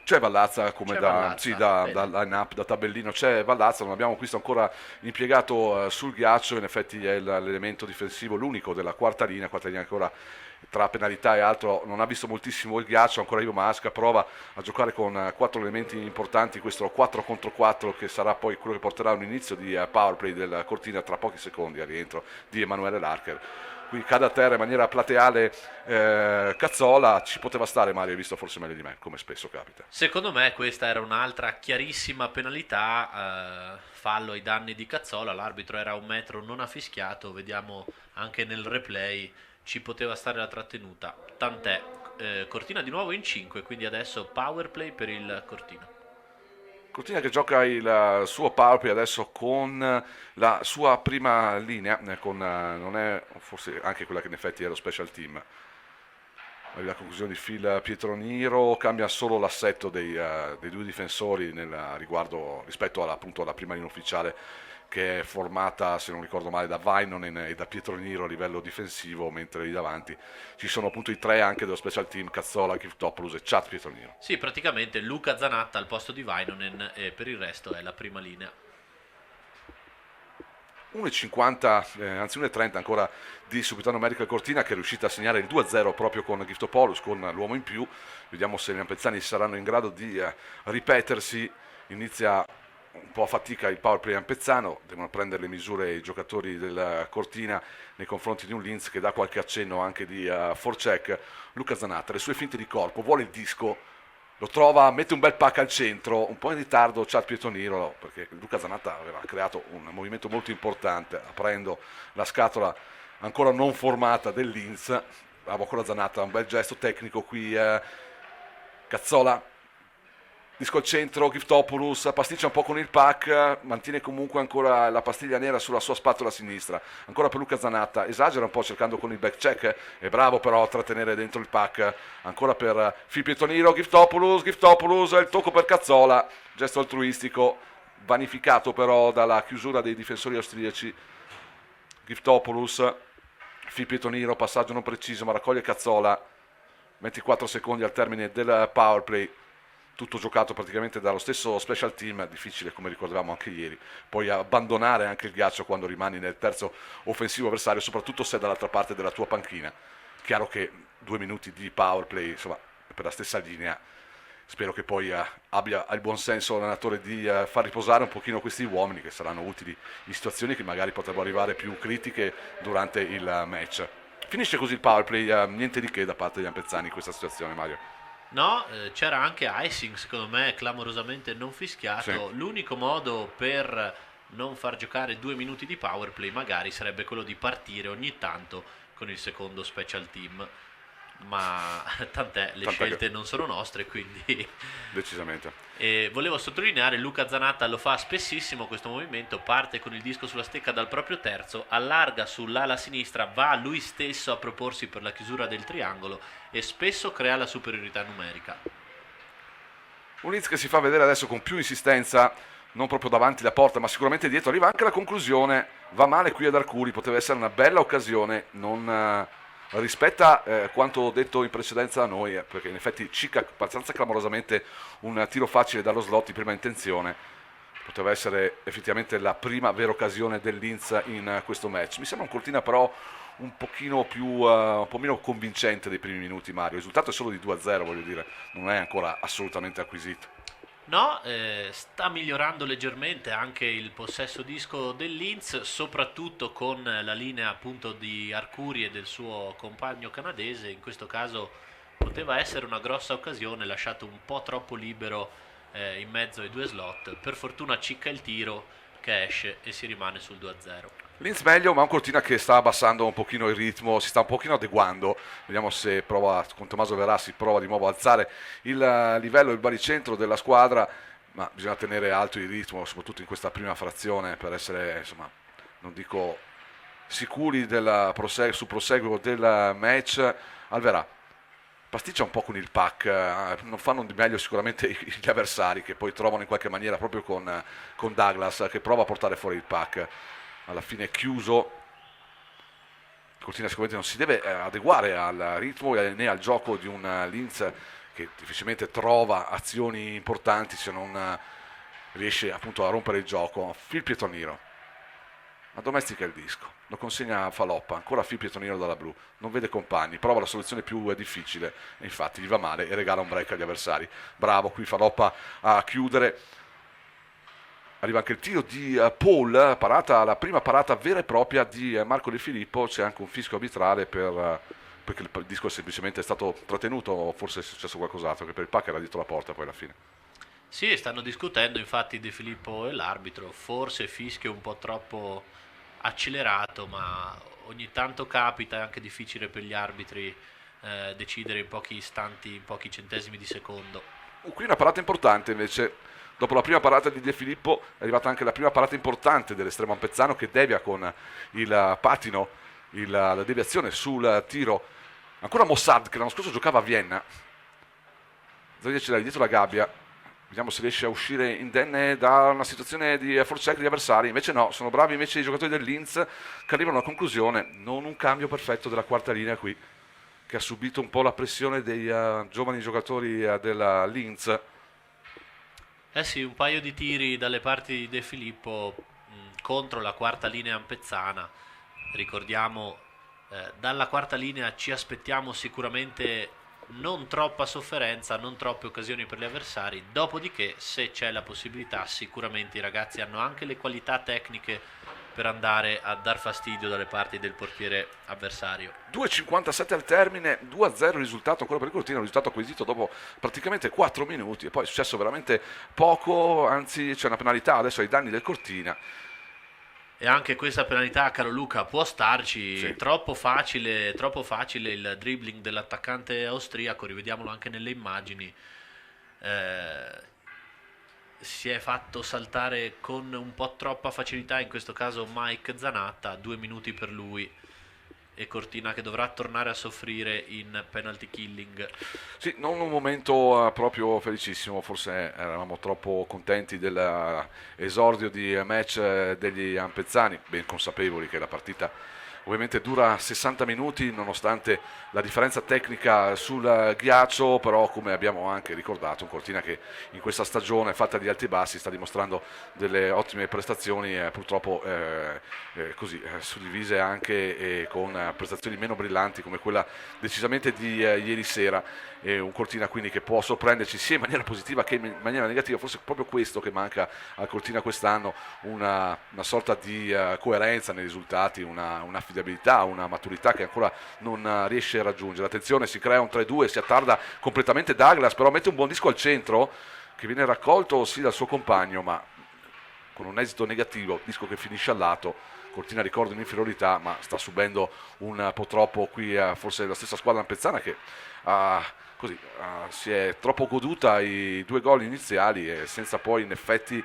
C'è Vallazza come C'è da, sì, Vallazza, da bene. line-up, da tabellino, c'è Vallazza, non abbiamo visto ancora impiegato sul ghiaccio, in effetti è l'elemento difensivo, l'unico della quarta linea ancora tra penalità e altro non ha visto moltissimo il ghiaccio, ancora Ivo Masca prova a giocare con quattro elementi importanti, questo 4 contro 4 che sarà poi quello che porterà a un inizio di power play del Cortina tra pochi secondi al rientro di Emanuele Larcher. Qui cade a terra in maniera plateale Cazzola, ci poteva stare Mario, hai visto forse meglio di me, come spesso capita. Secondo me questa era un'altra chiarissima penalità, fallo ai danni di Cazzola, l'arbitro era a 1 metro, non ha fischiato, vediamo anche nel replay, ci poteva stare la trattenuta, tant'è. Cortina di nuovo in 5, quindi adesso power play per il Cortina. Cortina che gioca il suo power play adesso con la sua prima linea, non è forse anche quella che in effetti è lo special team. La conclusione di Phil Pietroniro cambia solo l'assetto dei due difensori riguardo rispetto appunto alla prima linea ufficiale che è formata, se non ricordo male, da Vainonen e da Pietroniro a livello difensivo, mentre lì davanti ci sono appunto i tre anche dello special team, Cazzola, Giftopoulos e Chat Pietroniro. Sì, praticamente Luca Zanatta al posto di Vainonen e per il resto è la prima linea. 1,50, anzi 1,30 ancora di Subitano Medical Cortina che è riuscita a segnare il 2-0 proprio con Giftopoulos, con l'uomo in più. Vediamo se gli Ampezzani saranno in grado di ripetersi. Inizia un po' a fatica il power play ampezzano, devono prendere le misure i giocatori del Cortina nei confronti di un Linz che dà qualche accenno anche di forecheck. Luca Zanatta, le sue finte di corpo, vuole il disco, lo trova, mette un bel pack al centro, un po' in ritardo Chad Pietoniro perché Luca Zanatta aveva creato un movimento molto importante aprendo la scatola ancora non formata del Linz. Bravo ancora Zanatta, un bel gesto tecnico qui, Cazzola disco al centro, Giftopoulos pasticcia un po' con il pack, mantiene comunque ancora la pastiglia nera sulla sua spatola sinistra, ancora per Luca Zanatta, esagera un po' cercando con il back check, è bravo però a trattenere dentro il pack, ancora per Phil Pietoniro, Giftopoulos, il tocco per Cazzola, gesto altruistico, vanificato però dalla chiusura dei difensori austriaci. Giftopoulos, Phil Pietoniro, passaggio non preciso ma raccoglie Cazzola, 24 secondi al termine del power play, tutto giocato praticamente dallo stesso special team, difficile come ricordavamo anche ieri, poi abbandonare anche il ghiaccio quando rimani nel terzo offensivo avversario, soprattutto se è dall'altra parte della tua panchina. Chiaro che 2 minuti di power play, insomma, per la stessa linea, spero che poi abbia il buon senso l'allenatore di far riposare un pochino questi uomini che saranno utili in situazioni che magari potrebbero arrivare più critiche durante il match. Finisce così il power play, niente di che da parte degli Ampezzani in questa situazione, Mario. No, c'era anche icing, secondo me, clamorosamente non Sì. fischiato. L'unico modo per non far giocare 2 minuti di power play magari sarebbe quello di partire ogni tanto con il secondo special team. Ma tant'è, le Tant'è che scelte non sono nostre, quindi decisamente. e volevo sottolineare, Luca Zanatta lo fa spessissimo questo movimento, parte con il disco sulla stecca dal proprio terzo, allarga sull'ala sinistra, va lui stesso a proporsi per la chiusura del triangolo e spesso crea la superiorità numerica. Un Leeds che si fa vedere adesso con più insistenza, non proprio davanti la porta, ma sicuramente dietro. Arriva anche la conclusione, va male qui ad Arcuri, poteva essere una bella occasione, non rispetta quanto detto in precedenza da noi, perché in effetti Cica abbastanza clamorosamente un tiro facile dallo slot di prima intenzione. Poteva essere effettivamente la prima vera occasione del Linz in questo match. Mi sembra un Cortina però un pochino più un po' meno convincente dei primi minuti, Mario. Il risultato è solo di 2-0, voglio dire, non è ancora assolutamente acquisito. No, sta migliorando leggermente anche il possesso disco del Linz, soprattutto con la linea appunto di Arcuri e del suo compagno canadese. In questo caso poteva essere una grossa occasione, lasciato un po' troppo libero in mezzo ai due slot. Per fortuna cicca il tiro che esce e si rimane sul 2-0. Linz meglio, ma un Cortina che sta abbassando un pochino il ritmo, si sta un pochino adeguando. Vediamo se prova, con Tommaso Verassi prova di nuovo a alzare il livello, il baricentro della squadra, ma bisogna tenere alto il ritmo, soprattutto in questa prima frazione, per essere, insomma, non dico sicuri sul proseguo del match. Alverà pasticcia un po' con il pack, non fanno di meglio sicuramente gli avversari, che poi trovano in qualche maniera proprio con Douglas, che prova a portare fuori il pack. Alla fine è chiuso. Cortina sicuramente non si deve adeguare al ritmo né al gioco di un Linz che difficilmente trova azioni importanti se non riesce appunto a rompere il gioco. Phil Pietroniro addomestica il disco, lo consegna a Faloppa, ancora Phil Pietroniro dalla blu, non vede compagni, prova la soluzione più difficile e infatti gli va male e regala un break agli avversari. Bravo qui Faloppa a chiudere. Arriva anche il tiro di Paul, la prima parata vera e propria di Marco De Filippo. C'è anche un fischio arbitrale perché il disco semplicemente è stato trattenuto, o forse è successo qualcos'altro, che per il pack era dietro la porta poi alla fine. Sì, stanno discutendo infatti De Filippo e l'arbitro, forse fischio un po' troppo accelerato, ma ogni tanto capita, è anche difficile per gli arbitri decidere in pochi istanti, in pochi centesimi di secondo. Qui una parata importante invece, dopo la prima parata di De Filippo è arrivata anche la prima parata importante dell'estremo ampezzano che devia con il patino, la deviazione sul tiro. Ancora Mossad che l'anno scorso giocava a Vienna. Zodia ce l'ha dietro la gabbia. Vediamo se riesce a uscire indenne da una situazione di forecheck degli avversari. Invece no, sono bravi invece i giocatori del Linz che arrivano alla conclusione. Non un cambio perfetto della quarta linea qui, che ha subito un po' la pressione dei giovani giocatori della Linz. Eh sì, un paio di tiri dalle parti di De Filippo contro la quarta linea ampezzana. Ricordiamo, dalla quarta linea ci aspettiamo sicuramente non troppa sofferenza, non troppe occasioni per gli avversari. Dopodiché, se c'è la possibilità, sicuramente i ragazzi hanno anche le qualità tecniche per andare a dar fastidio dalle parti del portiere avversario. 2,57 al termine, 2-0 il risultato ancora per il Cortina, un risultato acquisito dopo praticamente 4 minuti e poi è successo veramente poco, anzi c'è una penalità adesso ai danni del Cortina. E anche questa penalità, caro Luca, può starci. Sì. Troppo facile il dribbling dell'attaccante austriaco, rivediamolo anche nelle immagini. Si è fatto saltare con un po' troppa facilità, in questo caso Mike Zanatta, 2 minuti per lui e Cortina che dovrà tornare a soffrire in penalty killing. Sì, non un momento proprio felicissimo, forse eravamo troppo contenti dell'esordio di match degli ampezzani, ben consapevoli che la partita ovviamente dura 60 minuti nonostante la differenza tecnica sul ghiaccio, però come abbiamo anche ricordato un Cortina che in questa stagione fatta di alti e bassi sta dimostrando delle ottime prestazioni, purtroppo così suddivise anche con prestazioni meno brillanti come quella decisamente di ieri sera. Un Cortina quindi che può sorprenderci sia in maniera positiva che in maniera negativa, forse proprio questo che manca al Cortina quest'anno, una sorta di coerenza nei risultati, un'affidabilità, una maturità che ancora non riesce a raggiungere. Attenzione, si crea un 3-2, si attarda completamente Douglas, però mette un buon disco al centro che viene raccolto sì dal suo compagno, ma con un esito negativo, disco che finisce al lato. Cortina ricorda un'inferiorità, ma sta subendo un po' troppo qui forse la stessa squadra ampezzana che si è troppo goduta i 2 gol iniziali e senza poi in effetti,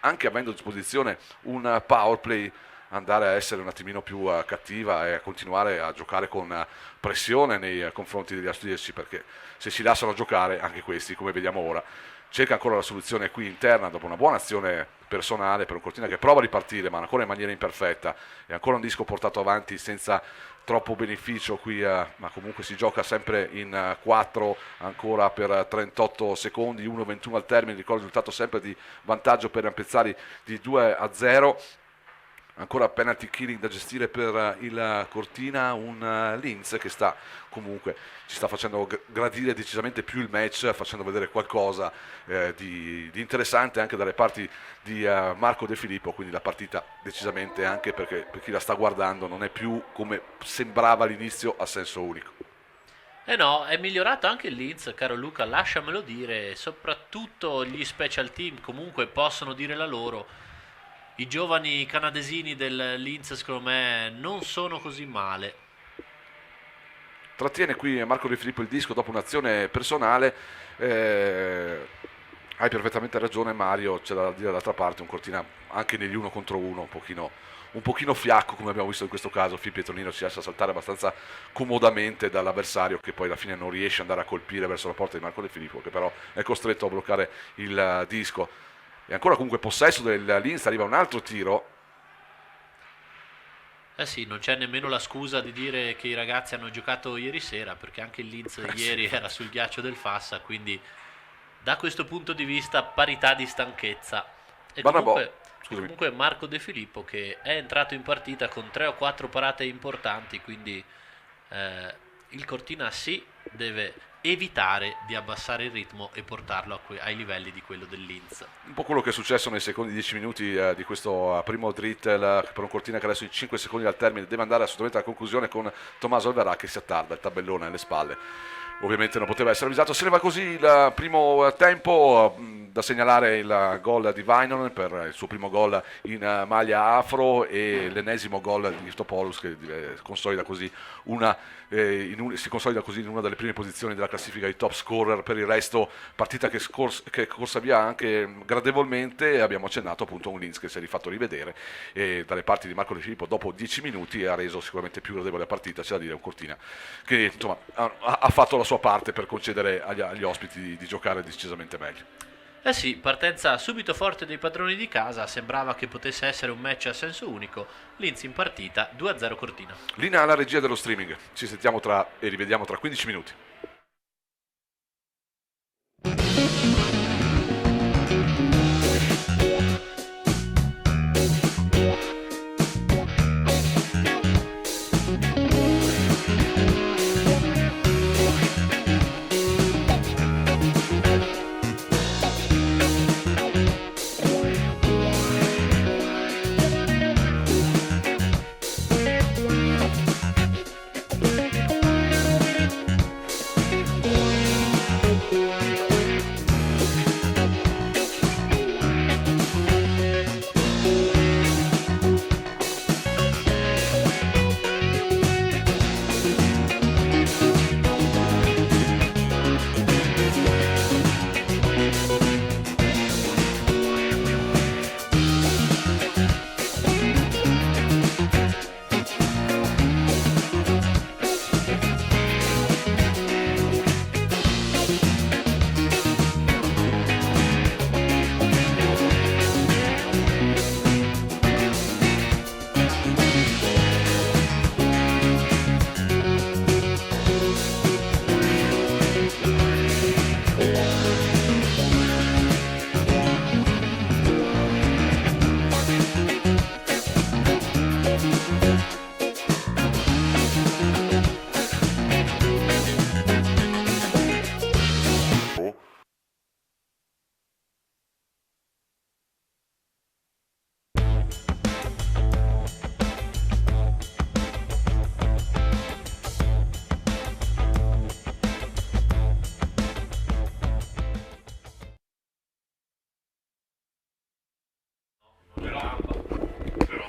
anche avendo a disposizione un power play, andare a essere un attimino più cattiva e a continuare a giocare con pressione nei confronti degli austriaci, perché se si lasciano giocare anche questi, come vediamo ora, cerca ancora la soluzione qui interna dopo una buona azione personale per un Cortina che prova a ripartire ma ancora in maniera imperfetta, e ancora un disco portato avanti senza troppo beneficio qui, ma comunque si gioca sempre in 4 ancora per 38 secondi, 1-21 al termine, ricordo il risultato sempre di vantaggio per gli ampezzari di 2-0. Ancora penalty killing da gestire per il Cortina, un Linz che ci sta facendo gradire decisamente più il match, facendo vedere qualcosa di interessante anche dalle parti di Marco De Filippo, quindi la partita decisamente, anche perché per chi la sta guardando, non è più come sembrava all'inizio a senso unico. Eh no, è migliorato anche il Linz, caro Luca, lasciamelo dire, soprattutto gli special team comunque possono dire la loro. I giovani canadesini del Linz secondo me non sono così male. Trattiene qui Marco De Filippo il disco dopo un'azione personale, Hai perfettamente ragione Mario, c'è da dire dall'altra parte un Cortina anche negli uno contro uno un pochino fiacco come abbiamo visto in questo caso. Pietrolino si lascia saltare abbastanza comodamente dall'avversario che poi alla fine non riesce ad andare a colpire verso la porta di Marco De Filippo, che però è costretto a bloccare il disco. E ancora comunque possesso del Linz, arriva un altro tiro. Eh sì, non c'è nemmeno la scusa di dire che i ragazzi hanno giocato ieri sera, perché anche il Linz ieri era sul ghiaccio del Fassa, quindi da questo punto di vista parità di stanchezza. E Barnabò, comunque, e scusami. comunque Marco De Filippo che è entrato in partita con 3 o 4 parate importanti, quindi il Cortina sì deve evitare di abbassare il ritmo e portarlo ai livelli di quello del Linz. Un po' quello che è successo nei secondi 10 minuti di questo primo drittel per un Cortina che adesso in 5 secondi dal termine deve andare assolutamente alla conclusione con Tommaso Alverà che si attarda, il tabellone alle spalle. Ovviamente non poteva essere avvisato, se ne va così il primo tempo. Da segnalare il gol di Vainonen per il suo primo gol in maglia afro e l'ennesimo gol di Giftopoulos che consolida così si consolida così in una delle prime posizioni della classifica di top scorer. Per il resto partita che è corsa via anche gradevolmente. Abbiamo accennato appunto a un Linz che si è rifatto rivedere e dalle parti di Marco De Filippo dopo 10 minuti ha reso sicuramente più gradevole la partita. C'è da dire un Cortina che insomma ha fatto la sua parte per concedere agli ospiti di giocare decisamente meglio. Eh sì, partenza subito forte dei padroni di casa, sembrava che potesse essere un match a senso unico. Linz in partita 2-0 Cortina. Linea alla regia dello streaming, ci sentiamo e rivediamo tra 15 minuti.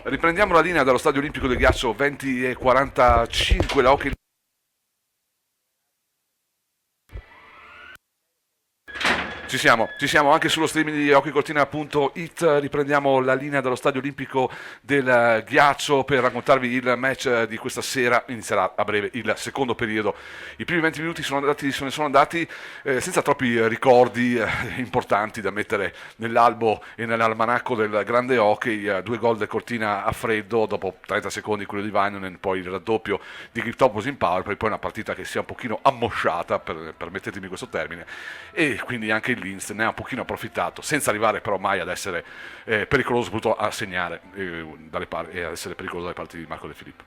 Riprendiamo la linea dallo Stadio Olimpico del Ghiaccio 20:45, la Hockey. Ci siamo anche sullo streaming di hockeycortina.it. Riprendiamo la linea dallo Stadio Olimpico del Ghiaccio per raccontarvi il match di questa sera. Inizierà a breve il secondo periodo. I primi 20 minuti se ne sono andati senza troppi ricordi importanti da mettere nell'albo e nell'almanacco del grande hockey. 2 gol del Cortina a freddo, dopo 30 secondi quello di Vainonen, poi il raddoppio di Giftopoulos in power, poi una partita che si è un pochino ammosciata, permettetemi questo termine, e quindi anche il Linz ne ha un pochino approfittato, senza arrivare però mai ad essere pericoloso soprattutto a segnare e ad essere pericoloso dalle parti di Marco De Filippo.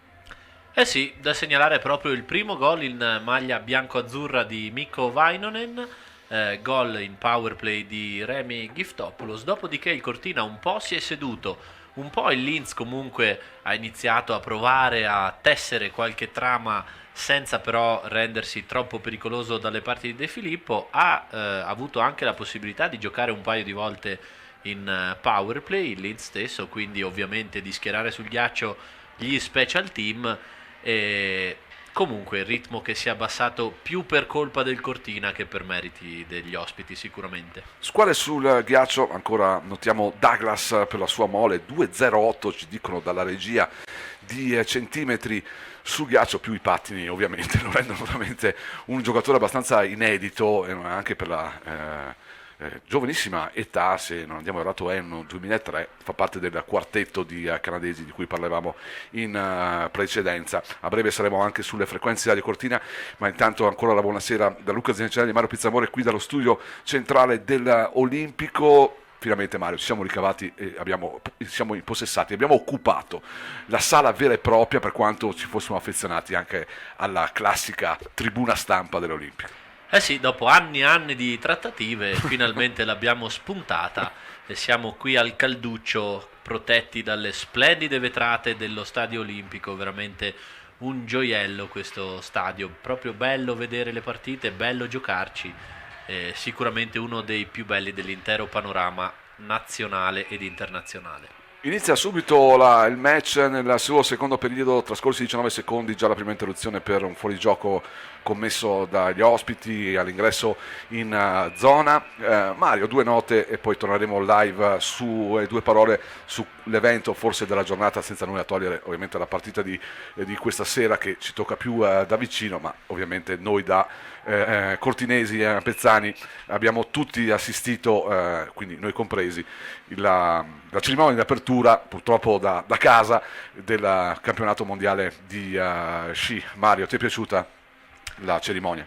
Eh sì, da segnalare proprio il primo gol in maglia bianco-azzurra di Mikko Vainonen, gol in power play di Remi Giftopoulos, dopodiché il Cortina un po' si è seduto, un po' il Linz comunque ha iniziato a provare a tessere qualche trama senza però rendersi troppo pericoloso dalle parti di De Filippo. Ha avuto anche la possibilità di giocare un paio di volte in power play il Linz stesso, quindi ovviamente di schierare sul ghiaccio gli special team, e Comunque il ritmo che si è abbassato più per colpa del Cortina che per meriti degli ospiti sicuramente. Squadre sul ghiaccio, ancora notiamo Douglas per la sua mole, 2,08 ci dicono dalla regia di centimetri sul ghiaccio, più i pattini ovviamente lo rendono veramente un giocatore abbastanza inedito, anche per la giovanissima età, se non andiamo errato è un 2003, fa parte del quartetto di canadesi di cui parlavamo in precedenza. A breve saremo anche sulle frequenze di Radio Cortina, ma intanto ancora la buonasera da Luca Zencelli e Mario Pizzamore qui dallo studio centrale dell'Olimpico. Finalmente Mario, ci siamo ricavati e siamo impossessati, abbiamo occupato la sala vera e propria, per quanto ci fossimo affezionati anche alla classica tribuna stampa dell'Olimpico. Eh sì, dopo anni e anni di trattative finalmente l'abbiamo spuntata e siamo qui al calduccio protetti dalle splendide vetrate dello Stadio Olimpico, veramente un gioiello questo stadio, proprio bello vedere le partite, bello giocarci. Sicuramente uno dei più belli dell'intero panorama nazionale ed internazionale. Inizia subito il match nel suo secondo periodo, trascorsi 19 secondi, già la prima interruzione per un fuorigioco commesso dagli ospiti all'ingresso in zona. Mario, due note e poi torneremo live su due parole sull'evento forse della giornata, senza nulla togliere ovviamente la partita di questa sera che ci tocca più da vicino, ma ovviamente noi da cortinesi e pezzani abbiamo tutti assistito, quindi noi compresi, la cerimonia di apertura purtroppo da casa del campionato mondiale di sci. Mario, ti è piaciuta la cerimonia?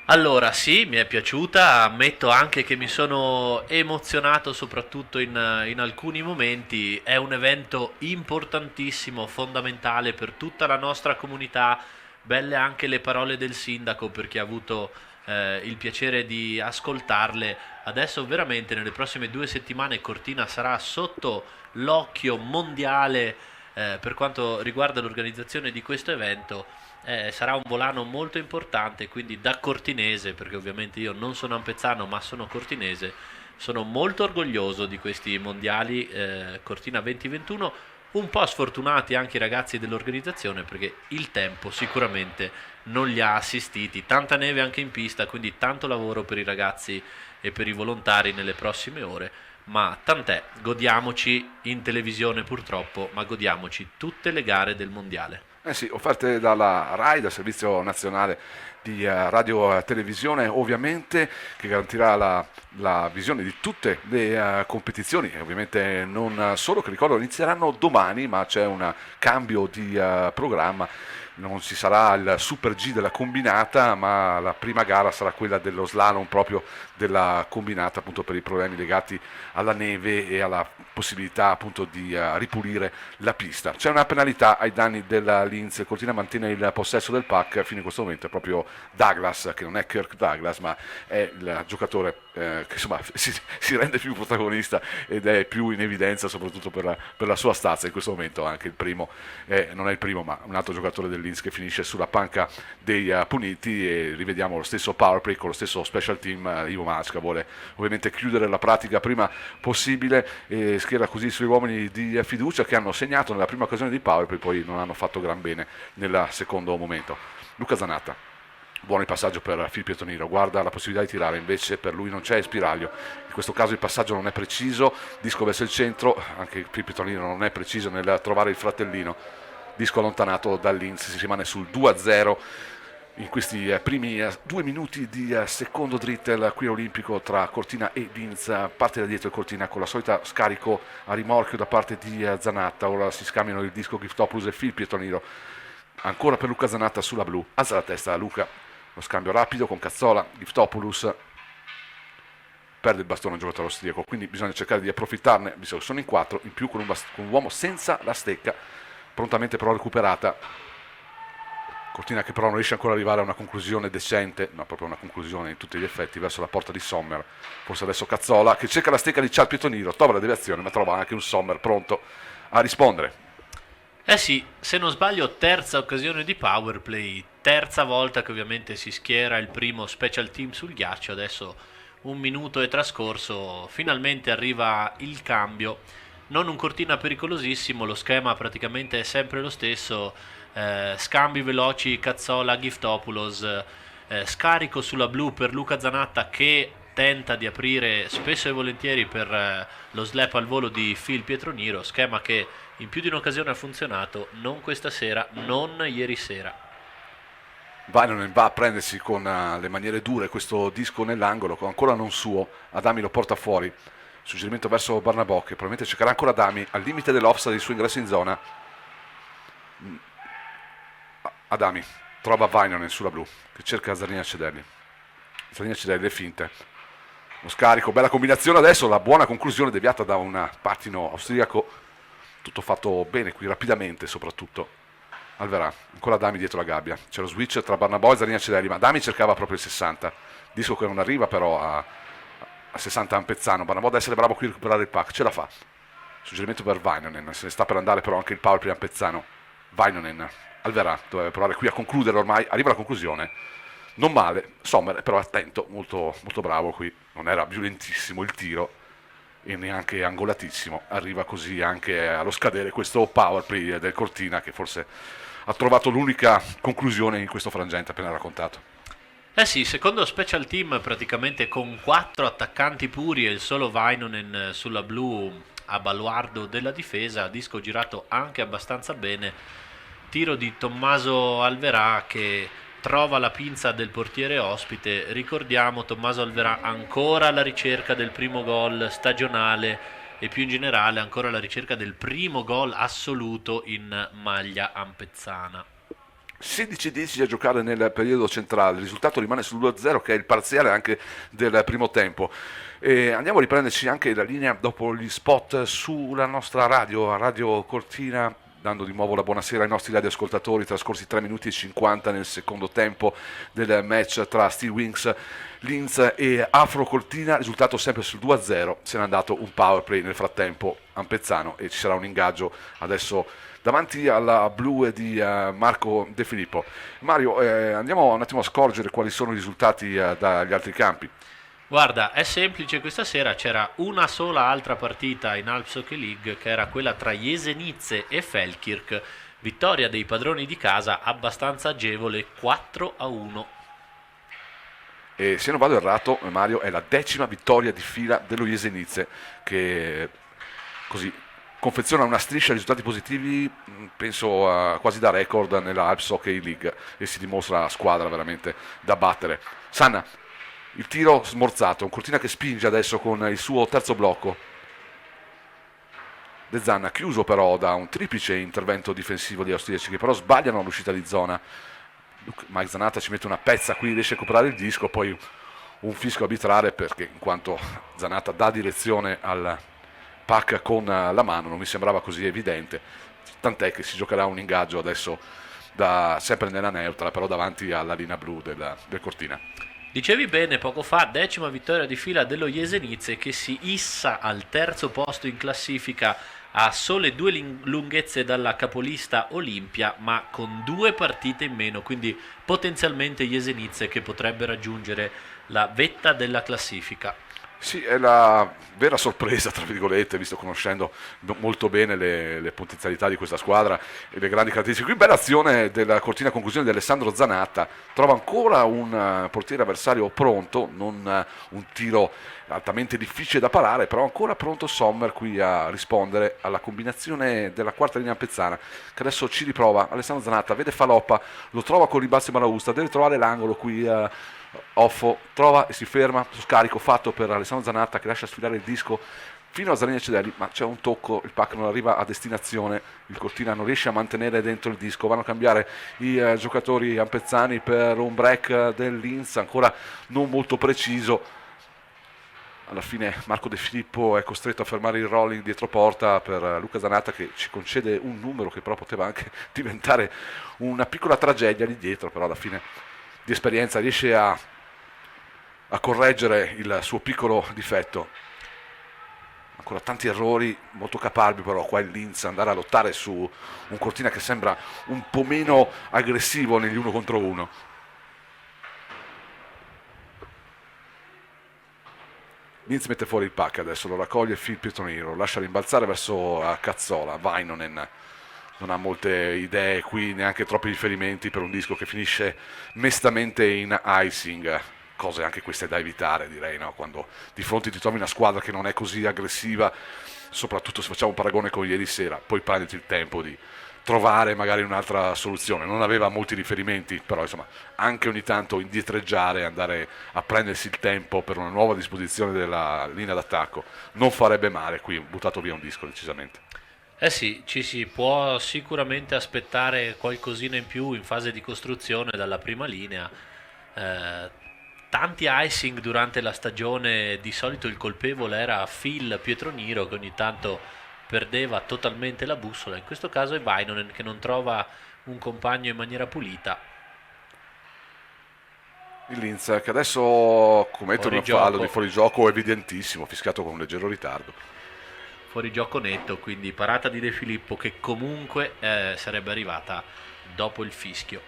Allora sì, mi è piaciuta, ammetto anche che mi sono emozionato soprattutto in alcuni momenti, è un evento importantissimo, fondamentale per tutta la nostra comunità, belle anche le parole del sindaco per chi ha avuto il piacere di ascoltarle. Adesso veramente nelle prossime 2 settimane Cortina sarà sotto l'occhio mondiale per quanto riguarda l'organizzazione di questo evento. Sarà un volano molto importante, quindi da cortinese, perché ovviamente io non sono ampezzano ma sono cortinese, sono molto orgoglioso di questi mondiali Cortina 2021, un po' sfortunati anche i ragazzi dell'organizzazione perché il tempo sicuramente non li ha assistiti, tanta neve anche in pista, quindi tanto lavoro per i ragazzi e per i volontari nelle prossime ore, ma tant'è, godiamoci in televisione purtroppo, ma godiamoci tutte le gare del mondiale. Eh sì, offerte dalla RAI, dal Servizio Nazionale di Radio e Televisione, ovviamente, che garantirà la visione di tutte le competizioni, e ovviamente non solo, che ricordo inizieranno domani, ma c'è un cambio di programma. Non ci sarà il Super G della combinata, ma la prima gara sarà quella dello slalom proprio della combinata, appunto per i problemi legati alla neve e alla possibilità appunto di ripulire la pista. C'è una penalità ai danni della Linz, Cortina mantiene il possesso del puck, fino in questo momento è proprio Douglas, che non è Kirk Douglas, ma è il giocatore che insomma si rende più protagonista ed è più in evidenza soprattutto per la sua stazza in questo momento. Anche il primo, non è il primo, ma un altro giocatore del Linz che finisce sulla panca dei puniti, e rivediamo lo stesso power play con lo stesso special team. Ivo Masca vuole ovviamente chiudere la pratica prima possibile e schiera così i suoi uomini di fiducia, che hanno segnato nella prima occasione di power play, poi non hanno fatto gran bene nel secondo momento. Luca Zanatta, buono il passaggio per Filippo Tonino, guarda la possibilità di tirare, invece per lui non c'è Spiraglio, in questo caso il passaggio non è preciso, disco verso il centro, anche Filippo Tonino non è preciso nel trovare il fratellino, disco allontanato dal Linz, si rimane sul 2-0 in questi primi 2 minuti di secondo drittel qui olimpico tra Cortina e Linz. Parte da dietro il Cortina con la solita scarico a rimorchio da parte di Zanatta, ora si scambiano il disco Giftopoulos e Filippo Tonino, ancora per Luca Zanatta sulla blu, alza la testa Luca, lo scambio rapido con Cazzola, Giftopoulos perde il bastone al giocatore austriaco, quindi bisogna cercare di approfittarne, visto che sono in 4, in più con un uomo senza la stecca, prontamente però recuperata. Cortina che però non riesce ancora ad arrivare a una conclusione decente, no, proprio una conclusione in tutti gli effetti, verso la porta di Sommer. Forse adesso Cazzola che cerca la stecca di Cial Pietoniro, trova la deviazione, ma trova anche un Sommer pronto a rispondere. Eh sì, se non sbaglio terza occasione di power play, terza volta che ovviamente si schiera il primo special team sul ghiaccio. Adesso 1 minuto è trascorso, finalmente arriva il cambio. Non un Cortina pericolosissimo, lo schema praticamente è sempre lo stesso, scambi veloci Cazzola, Giftopoulos, scarico sulla blu per Luca Zanatta che tenta di aprire spesso e volentieri per lo slap al volo di Phil Pietroniro, schema che in più di un'occasione ha funzionato, non questa sera, non ieri sera. Vainonen va a prendersi con le maniere dure questo disco nell'angolo, ancora non suo, Adami lo porta fuori, suggerimento verso Barnabò che probabilmente cercherà ancora Adami al limite dell'offside del suo ingresso in zona. Adami trova Vainonen sulla blu che cerca Zarina Cedelli, le finte, lo scarico, bella combinazione adesso, la buona conclusione deviata da un pattino austriaco, tutto fatto bene qui rapidamente soprattutto. Alverà, ancora Adami dietro la gabbia, c'è lo switch tra Barnabò e Zarina Cedelli, ma Adami cercava proprio il 60, disco che non arriva però a 60 Ampezzano. Barnabò deve essere bravo qui a recuperare il pack, ce la fa, suggerimento per Vainonen, se ne sta per andare però anche il power per Ampezzano. Vainonen, Alverà doveva provare qui a concludere, ormai arriva alla conclusione, non male, Sommer però attento, molto, molto bravo qui, non era violentissimo il tiro e neanche angolatissimo, arriva così anche allo scadere questo power play del Cortina che forse ha trovato l'unica conclusione in questo frangente appena raccontato. Eh sì, secondo special team praticamente con 4 attaccanti puri e il solo Vainonen sulla blu a baluardo della difesa, disco girato anche abbastanza bene, tiro di Tommaso Alverà che trova la pinza del portiere ospite. Ricordiamo Tommaso Alverà ancora alla ricerca del primo gol stagionale e più in generale ancora alla ricerca del primo gol assoluto in maglia ampezzana. 16-10 a giocare nel periodo centrale, il risultato rimane sull'1-0 che è il parziale anche del primo tempo. E andiamo a riprenderci anche la linea dopo gli spot sulla nostra Radio Cortina, dando di nuovo la buonasera ai nostri radioascoltatori. Trascorsi 3 minuti e 50 nel secondo tempo del match tra Steel Wings Linz e Afro Cortina, risultato sempre sul 2-0, se n'è andato un power play nel frattempo Ampezzano e ci sarà un ingaggio adesso davanti alla blu di Marco De Filippo. Mario, andiamo un attimo a scorgere quali sono i risultati dagli altri campi. Guarda, è semplice, questa sera c'era una sola altra partita in Alps Hockey League che era quella tra Jesenice e Feldkirch, vittoria dei padroni di casa abbastanza agevole 4-1. E se non vado errato, Mario, è la 10ª vittoria di fila dello Jesenice che così confeziona una striscia di risultati positivi, penso quasi da record nella Alps Hockey League e si dimostra squadra veramente da battere. Sanna, il tiro smorzato, un Cortina che spinge adesso con il suo terzo blocco. De Zanna chiuso però da un triplice intervento difensivo di austriaci che però sbagliano all'uscita di zona. Mike Zanatta ci mette una pezza qui, riesce a recuperare il disco, poi un fischio arbitrale perché in quanto Zanatta dà direzione al pack con la mano non mi sembrava così evidente, tant'è che si giocherà un ingaggio adesso sempre nella neutra però davanti alla linea blu del Cortina. Dicevi bene poco fa, 10ª vittoria di fila dello Jesenice che si issa al terzo posto in classifica a sole 2 lunghezze dalla capolista Olimpia, ma con 2 partite in meno, quindi potenzialmente Jesenice che potrebbe raggiungere la vetta della classifica. Sì, è la vera sorpresa, tra virgolette, visto conoscendo molto bene le potenzialità di questa squadra e le grandi caratteristiche. Qui bella azione della Cortina, conclusione di Alessandro Zanatta, trova ancora un portiere avversario pronto, non un tiro altamente difficile da parare, però ancora pronto Sommer qui a rispondere alla combinazione della quarta linea ampezzana, che adesso ci riprova. Alessandro Zanatta vede Faloppa, lo trova con Ribazzi Malausta, deve trovare l'angolo qui Offo, trova e si ferma, scarico fatto per Alessandro Zanatta che lascia sfilare il disco fino a Zarina Cedelli, ma c'è un tocco, il pack non arriva a destinazione, il Cortina non riesce a mantenere dentro il disco, vanno a cambiare i giocatori ampezzani per un break del Linz ancora non molto preciso. Alla fine Marco De Filippo è costretto a fermare il rolling dietro porta per Luca Zanatta che ci concede un numero che però poteva anche diventare una piccola tragedia lì dietro, però alla fine di esperienza riesce a correggere il suo piccolo difetto. Ancora tanti errori, molto caparbio però qua il Linz andare a lottare su un Cortina che sembra un po' meno aggressivo negli 1 contro 1. Linz mette fuori il pack adesso, lo raccoglie Phil Pietroniro, lo lascia rimbalzare verso Cazzola, Vainonen non ha molte idee qui, neanche troppi riferimenti per un disco che finisce mestamente in icing, cose anche queste da evitare, direi, no? Quando di fronte ti trovi una squadra che non è così aggressiva, soprattutto se facciamo un paragone con ieri sera, poi prenditi il tempo di trovare magari un'altra soluzione. Non aveva molti riferimenti, però insomma anche ogni tanto indietreggiare, andare a prendersi il tempo per una nuova disposizione della linea d'attacco non farebbe male. Qui buttato via un disco decisamente. Eh sì, ci si può sicuramente aspettare qualcosina in più in fase di costruzione dalla prima linea. Eh, Tanti icing durante la stagione, di solito il colpevole era Phil Pietroniro che ogni tanto perdeva totalmente la bussola, in questo caso è Vainonen che non trova un compagno in maniera pulita. Il Linz che adesso commette Fuori un fallo di gioco, fuorigioco evidentissimo, fischiato con un leggero ritardo. fuori gioco netto, quindi parata di De Filippo che comunque sarebbe arrivata dopo il fischio.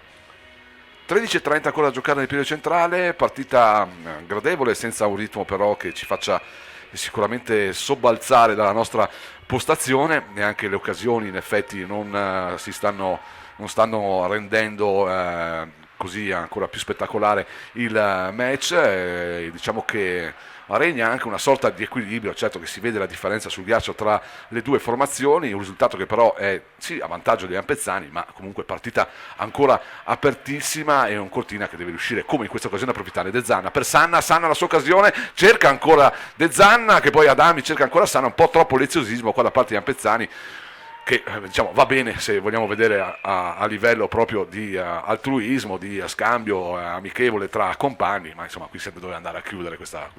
13:30 ancora da giocare nel periodo centrale, partita gradevole, senza un ritmo però che ci faccia sicuramente sobbalzare dalla nostra postazione. Neanche le occasioni in effetti non stanno rendendo così ancora più spettacolare il match. Diciamo che regna anche una sorta di equilibrio, certo che si vede la differenza sul ghiaccio tra le due formazioni, un risultato che però è sì a vantaggio degli ampezzani, ma comunque partita ancora apertissima, e un Cortina che deve riuscire come in questa occasione a approfittare. De Zanna per Sanna la sua occasione, cerca ancora De Zanna che poi Adami cerca ancora Sanna, un po' troppo leziosismo qua da parte di ampezzani, che diciamo va bene se vogliamo vedere a livello proprio di altruismo, di scambio amichevole tra compagni, ma insomma qui sempre dove andare a chiudere questa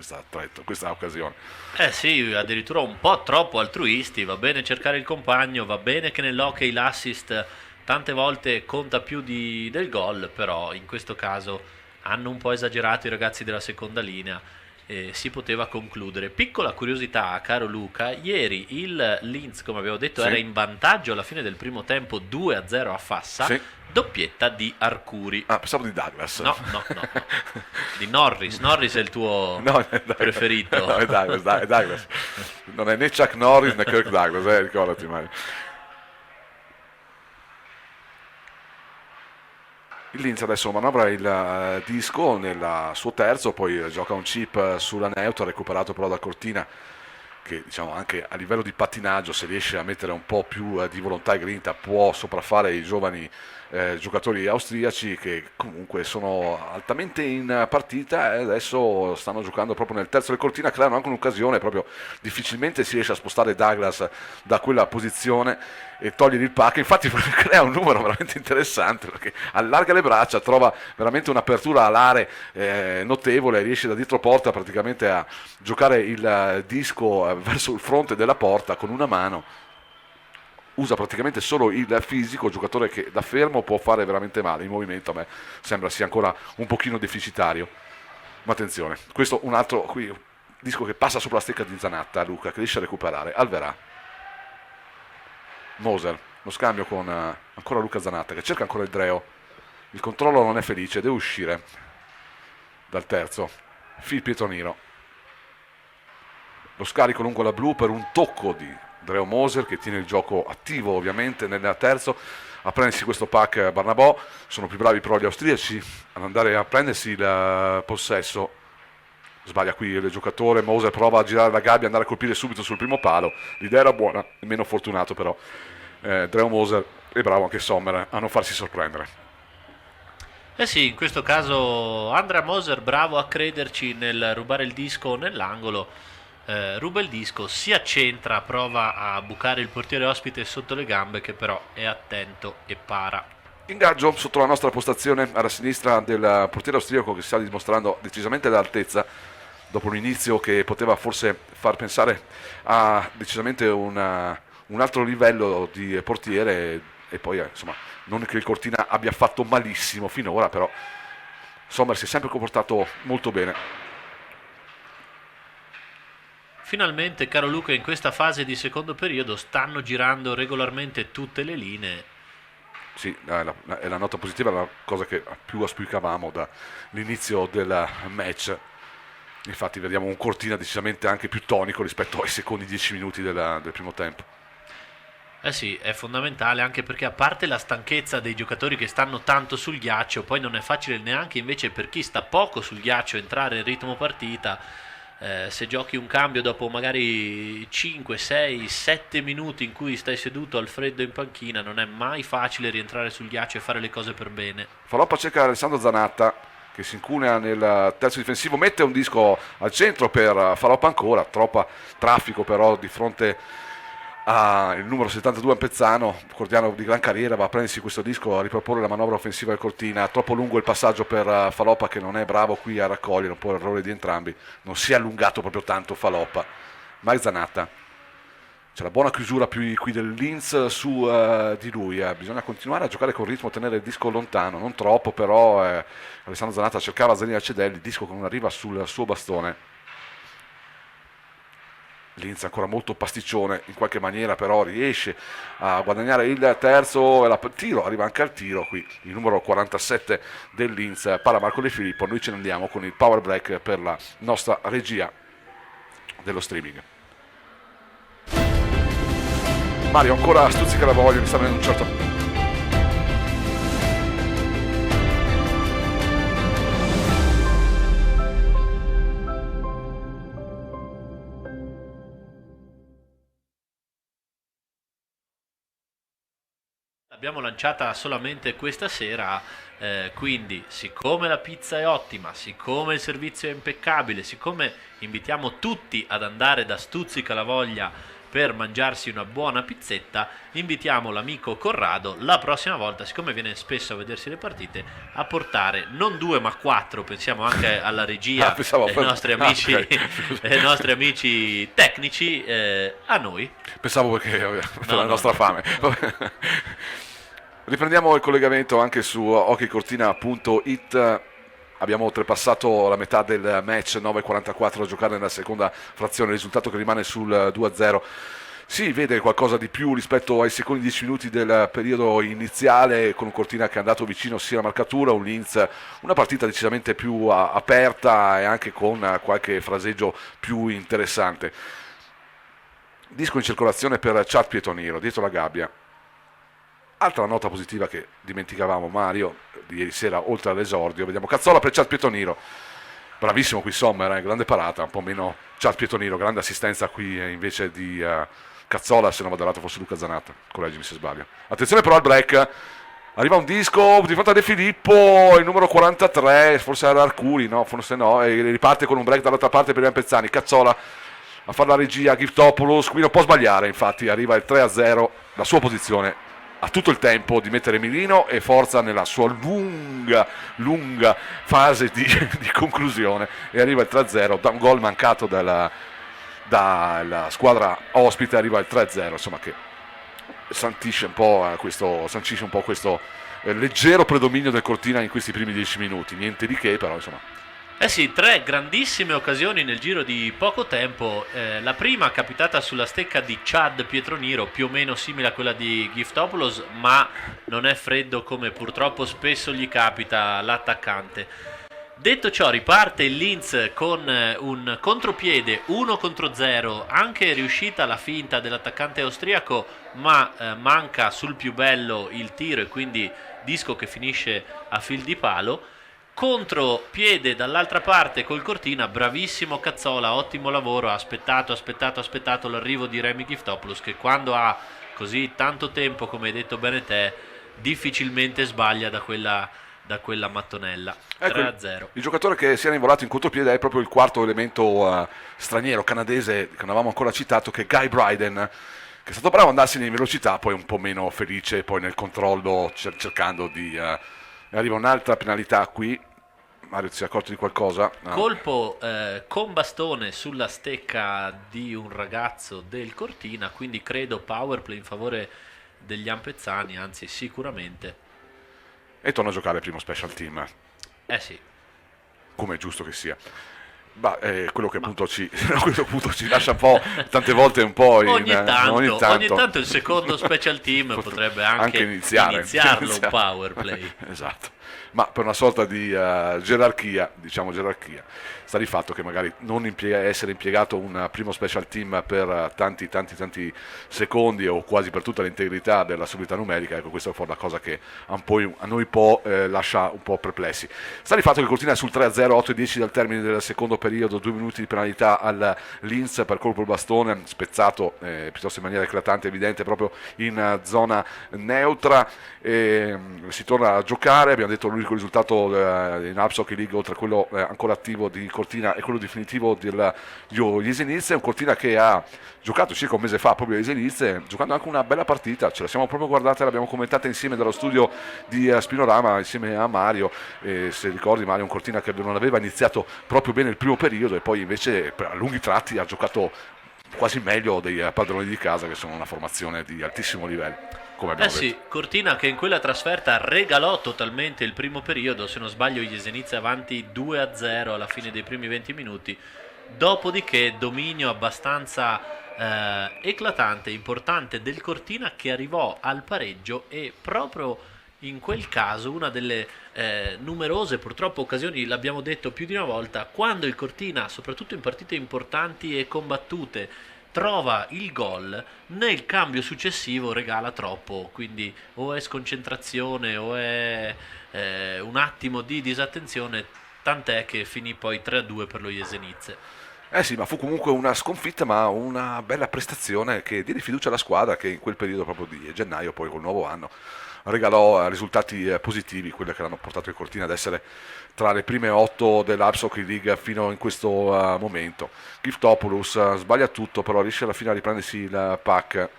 occasione. Eh sì, addirittura un po' troppo altruisti, va bene cercare il compagno, va bene che nell'hockey l'assist tante volte conta più del gol, però in questo caso hanno un po' esagerato i ragazzi della seconda linea. Si poteva concludere. Piccola curiosità, caro Luca, ieri il Linz, come abbiamo detto, Sì. era in vantaggio alla fine del primo tempo 2-0 a Fassa, Sì. doppietta di Arcuri. Ah, pensavo di Douglas. No, di Norris. Norris è il tuo No, è Douglas. preferito. No, è Douglas. Non è né Chuck Norris né Kirk Douglas, ricordati mai. Il Linz adesso manovra il disco nel suo terzo, poi gioca un chip sulla neutral, recuperato però da Cortina, che diciamo anche a livello di pattinaggio, se riesce a mettere un po' più di volontà e grinta, può sopraffare i giovani giocatori austriaci che comunque sono altamente in partita, e adesso stanno giocando proprio nel terzo del Cortina, creano anche un'occasione, proprio difficilmente si riesce a spostare Douglas da quella posizione e togliere il pack. Infatti crea un numero veramente interessante, perché allarga le braccia, trova veramente un'apertura alare notevole, riesce da dietro porta praticamente a giocare il disco verso il fronte della porta con una mano. Usa praticamente solo il fisico, giocatore che da fermo può fare veramente male. Il movimento a me sembra sia ancora un pochino deficitario, ma attenzione, questo un altro qui disco che passa sopra la stecca di Zanatta. Luca che riesce a recuperare. Alverà, Moser, lo scambio con ancora Luca Zanatta che cerca ancora il Dreo, il controllo non è felice, deve uscire dal terzo. Phil Pietroniro, lo scarico lungo la blu per un tocco di Dreo Moser che tiene il gioco attivo ovviamente nel terzo. A prendersi questo pack Barnabò, sono più bravi però gli austriaci ad andare a prendersi il possesso. Sbaglia qui il giocatore, Moser prova a girare la gabbia, andare a colpire subito sul primo palo, l'idea era buona, meno fortunato però Dreo Moser, e bravo anche Sommer a non farsi sorprendere. Eh sì, in questo caso Andrea Moser bravo a crederci nel rubare il disco nell'angolo. Ruba il disco, si accentra, prova a bucare il portiere ospite sotto le gambe, che però è attento e para. Ingaggio sotto la nostra postazione alla sinistra del portiere austriaco che si sta dimostrando decisamente all'altezza dopo un inizio che poteva forse far pensare a decisamente un altro livello di portiere, e poi insomma non che il Cortina abbia fatto malissimo finora, però Sommer si è sempre comportato molto bene. Finalmente, caro Luca, in questa fase di secondo periodo stanno girando regolarmente tutte le linee. Sì, è la nota positiva, la cosa che più auspicavamo dall'inizio del match. Infatti vediamo un Cortina decisamente anche più tonico rispetto ai secondi 10 minuti del primo tempo. Eh sì, è fondamentale anche perché a parte la stanchezza dei giocatori che stanno tanto sul ghiaccio, poi non è facile neanche invece per chi sta poco sul ghiaccio entrare in ritmo partita. Se giochi un cambio dopo magari 5, 6, 7 minuti in cui stai seduto al freddo in panchina, non è mai facile rientrare sul ghiaccio e fare le cose per bene. Faloppa cerca Alessandro Zanatta che si incunea nel terzo difensivo, mette un disco al centro per Faloppa ancora, troppa traffico però di fronte il numero 72 Ampezzano, cordiano di gran carriera, va a prendersi questo disco, a riproporre la manovra offensiva del Cortina. Troppo lungo il passaggio per Faloppa che non è bravo qui a raccogliere, un po' errore di entrambi, non si è allungato proprio tanto Faloppa. Mai Zanatta, c'è la buona chiusura più qui del Linz su di lui, bisogna continuare a giocare con ritmo, tenere il disco lontano, non troppo però Alessandro Zanatta cercava Zanini Cedelli, il disco con una riva sul suo bastone. Linz ancora molto pasticcione, in qualche maniera però riesce a guadagnare il terzo, e tiro, arriva anche al tiro qui, il numero 47 del Linz, para Marco De Filippo. Noi ce ne andiamo con il power break per la nostra regia dello streaming. Mario ancora stuzzica la voglia, mi sta venendo un certo... L'abbiamo lanciata solamente questa sera, quindi siccome la pizza è ottima, siccome il servizio è impeccabile, siccome invitiamo tutti ad andare da Stuzzica la Voglia per mangiarsi una buona pizzetta, invitiamo l'amico Corrado la prossima volta, siccome viene spesso a vedersi le partite, a portare non 2 ma 4, pensiamo anche alla regia dei nostri amici, dei nostri amici tecnici, a noi. Pensavo perché per la nostra fame. Riprendiamo il collegamento anche su hockeycortina.it. Abbiamo oltrepassato la metà del match, 9:44 a giocare nella seconda frazione, risultato che rimane sul 2-0. Si vede qualcosa di più rispetto ai secondi 10 minuti del periodo iniziale, con un Cortina che è andato vicino sia alla marcatura, un Linz, una partita decisamente più aperta e anche con qualche fraseggio più interessante. Disco in circolazione per Chad Pietoniro, dietro la gabbia. Altra nota positiva che dimenticavamo, Mario, di ieri sera, oltre all'esordio, vediamo Cazzola per Chad Pietoniro. Bravissimo qui Sommer, grande parata, un po' meno Chad Pietoniro, grande assistenza qui invece di Cazzola, se non vado errato forse Luca Zanatta, correggimi se sbaglio. Attenzione però al break, arriva un disco di fronte a De Filippo, il numero 43, forse era Arcuri, no, forse no, e riparte con un break dall'altra parte per Ian Pezzani. Cazzola a fare la regia, Giftopoulos, qui non può sbagliare, infatti arriva il 3-0, la sua posizione ha tutto il tempo di mettere Milino e forza nella sua lunga fase di conclusione, e arriva il 3-0 da un gol mancato dalla squadra ospite, arriva il 3-0, insomma, che sancisce un po' questo leggero predominio del Cortina in questi primi 10 minuti, niente di che però, insomma. Eh sì, 3 grandissime occasioni nel giro di poco tempo. La prima capitata sulla stecca di Chad Pietoniro, più o meno simile a quella di Giftopoulos, ma non è freddo come purtroppo spesso gli capita all'attaccante. Detto ciò, riparte il Linz con un contropiede 1-0, anche riuscita la finta dell'attaccante austriaco, ma manca sul più bello il tiro e quindi disco che finisce a fil di palo. Contropiede dall'altra parte col Cortina, bravissimo Cazzola, ottimo lavoro, ha aspettato l'arrivo di Remy Giftopoulos, che quando ha così tanto tempo, come hai detto bene te, difficilmente sbaglia da quella mattonella. Ecco, 3-0. il giocatore che si era involato in contropiede è proprio il quarto elemento straniero canadese che non avevamo ancora citato, che è Guy Bryden, che è stato bravo ad andarsene in velocità, poi un po' meno felice poi nel controllo, cercando di... arriva un'altra penalità qui. Mario, ti sei accorto di qualcosa? No. Colpo con bastone sulla stecca di un ragazzo del Cortina, quindi credo powerplay in favore degli ampezzani, anzi sicuramente. E torna a giocare il primo special team. Sì. Come è giusto che sia. Quello che appunto ci lascia un po', tante volte un po' ogni tanto il secondo special team potrebbe anche iniziarlo un power play. Esatto. ma per una sorta di gerarchia, diciamo gerarchia, sta di fatto che magari non essere impiegato un primo special team per tanti secondi o quasi per tutta l'integrità della subita numerica, ecco, questa è una cosa che a noi lascia un po' perplessi. Sta di fatto che Cortina è sul 3-0, 8-10 dal termine del secondo periodo, 2 minuti di penalità al Linz per colpo il bastone, spezzato piuttosto in maniera eclatante, evidente, proprio in zona neutra. Si torna a giocare, abbiamo detto l'unico risultato in Alps Hockey League oltre a quello ancora attivo di Cortina e quello definitivo del Jesenice, un Cortina che ha giocato circa un mese fa proprio a Jesenice, giocando anche una bella partita, ce la siamo proprio guardata, l'abbiamo commentata insieme dallo studio di Spinorama insieme a Mario, se ricordi Mario, un Cortina che non aveva iniziato proprio bene il primo periodo e poi invece per lunghi tratti ha giocato quasi meglio dei padroni di casa, che sono una formazione di altissimo livello. Sì, Cortina che in quella trasferta regalò totalmente il primo periodo, se non sbaglio Jesenice avanti 2-0 alla fine dei primi 20 minuti, dopodiché dominio abbastanza eclatante, importante del Cortina che arrivò al pareggio e proprio in quel caso una delle numerose purtroppo occasioni, l'abbiamo detto più di una volta, quando il Cortina, soprattutto in partite importanti e combattute, trova il gol, nel cambio successivo regala troppo, quindi o è sconcentrazione o è un attimo di disattenzione, tant'è che finì poi 3-2 per lo Jesenice. Sì, ma fu comunque una sconfitta, ma una bella prestazione che diede fiducia alla squadra che in quel periodo proprio di gennaio, poi col nuovo anno, regalò risultati positivi, quelli che hanno portato il Cortina ad essere tra le prime 8 dell'Alps Hockey League fino in questo momento. Giftopoulos sbaglia tutto, però riesce alla fine a riprendersi il puck,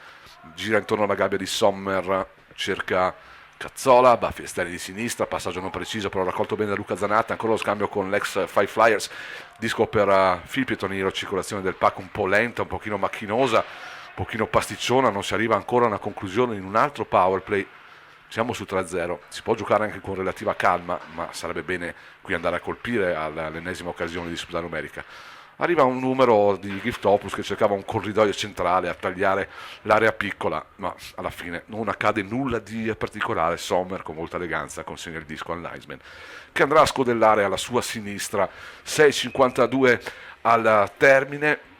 gira intorno alla gabbia di Sommer, cerca Cazzola, baffi esterni di sinistra, passaggio non preciso, però raccolto bene da Luca Zanatta, ancora lo scambio con l'ex Five Flyers, disco per Phil Pietoniro, circolazione del puck un po' lenta, un pochino macchinosa, un pochino pasticciona, non si arriva ancora a una conclusione in un altro power play. Siamo su 3-0, si può giocare anche con relativa calma, ma sarebbe bene qui andare a colpire all'ennesima occasione di sfida numerica. Arriva un numero di Giftopoulos che cercava un corridoio centrale a tagliare l'area piccola, ma alla fine non accade nulla di particolare. Sommer con molta eleganza consegna il disco all'Iceman, che andrà a scodellare alla sua sinistra. 6:52 al termine.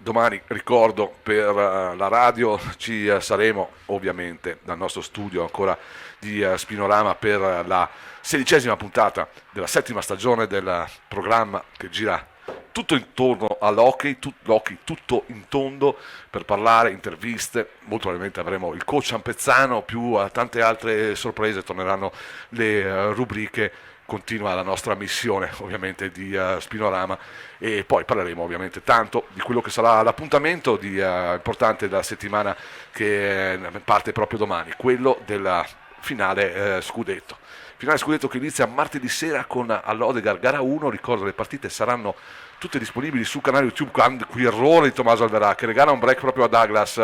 Domani, ricordo, per la radio ci saremo ovviamente dal nostro studio ancora di Spinorama per la 16ª puntata della 7ª stagione del programma che gira tutto intorno all'hockey, l'hockey tutto in tondo, per parlare, interviste. Molto probabilmente avremo il coach Ampezzano più tante altre sorprese, torneranno le rubriche. Continua la nostra missione ovviamente di Spinorama e poi parleremo ovviamente tanto di quello che sarà l'appuntamento importante della settimana che parte proprio domani, quello della finale scudetto. Finale scudetto che inizia martedì sera con all'Odegar gara 1, ricordo le partite saranno tutte disponibili sul canale YouTube. Qui errore di Tommaso Alverà che regala un break proprio a Douglas,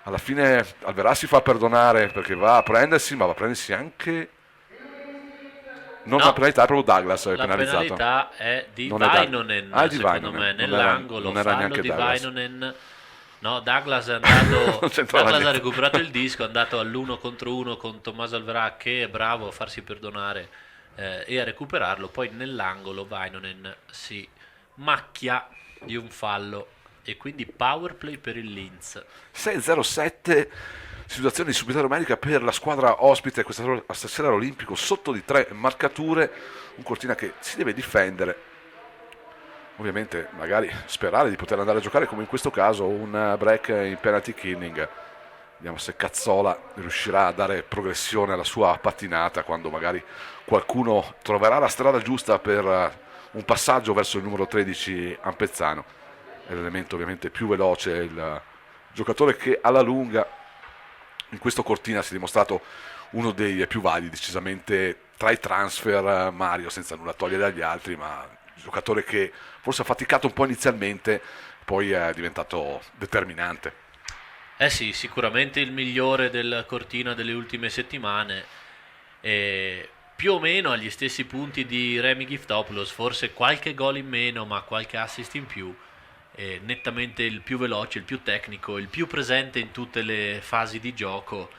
alla fine Alverà si fa perdonare perché va a prendersi, ma va a prendersi anche... Non la penalità, è proprio Douglas è penalizzato. La penalità è di non Vainonen, è di secondo Vainonen. me, nell'angolo, non era fallo neanche di Douglas. Vainonen. No, Douglas è andato, Douglas niente. ha recuperato il disco, è andato all'1 contro 1 con Tommaso Alverà che è bravo a farsi perdonare e a recuperarlo, poi nell'angolo Vainonen si macchia di un fallo e quindi power play per il Linz. 6-0-7, situazione di subita numerica per la squadra ospite questa stasera all'Olimpico, sotto di 3 marcature, un Cortina che si deve difendere, ovviamente magari sperare di poter andare a giocare come in questo caso un break in penalty killing. Vediamo se Cazzola riuscirà a dare progressione alla sua pattinata quando magari qualcuno troverà la strada giusta per un passaggio verso il numero 13 Ampezzano. È l'elemento ovviamente più veloce, il giocatore che alla lunga in questo Cortina si è dimostrato uno dei più validi, decisamente tra i transfer Mario, senza nulla togliere agli altri, ma un giocatore che forse ha faticato un po' inizialmente, poi è diventato determinante. Sì, sicuramente il migliore del Cortina delle ultime settimane, più o meno agli stessi punti di Remi Giftopoulos, forse qualche gol in meno ma qualche assist in più, nettamente il più veloce, il più tecnico, il più presente in tutte le fasi di gioco,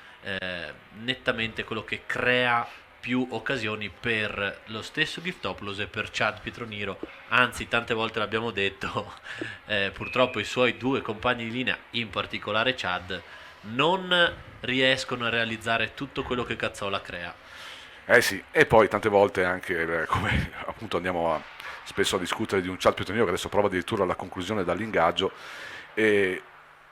nettamente quello che crea più occasioni per lo stesso Giftopoulos e per Chad Pietroniro, anzi tante volte l'abbiamo detto, purtroppo i suoi due compagni di linea, in particolare Chad, non riescono a realizzare tutto quello che Cazzola crea. Eh sì, e poi tante volte anche, come appunto spesso a discutere di un Chad Pietroniro che adesso prova addirittura la conclusione dall'ingaggio, e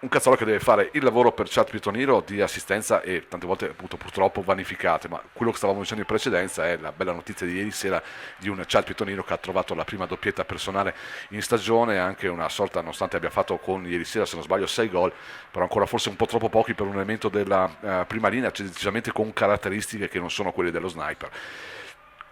un Cazzola che deve fare il lavoro per Chad Pietroniro di assistenza e tante volte appunto purtroppo vanificate, ma quello che stavamo dicendo in precedenza è la bella notizia di ieri sera di un Chad Pietroniro che ha trovato la prima doppietta personale in stagione, anche una sorta, nonostante abbia fatto con ieri sera se non sbaglio 6 gol, però ancora forse un po' troppo pochi per un elemento della prima linea, cioè decisamente con caratteristiche che non sono quelle dello sniper,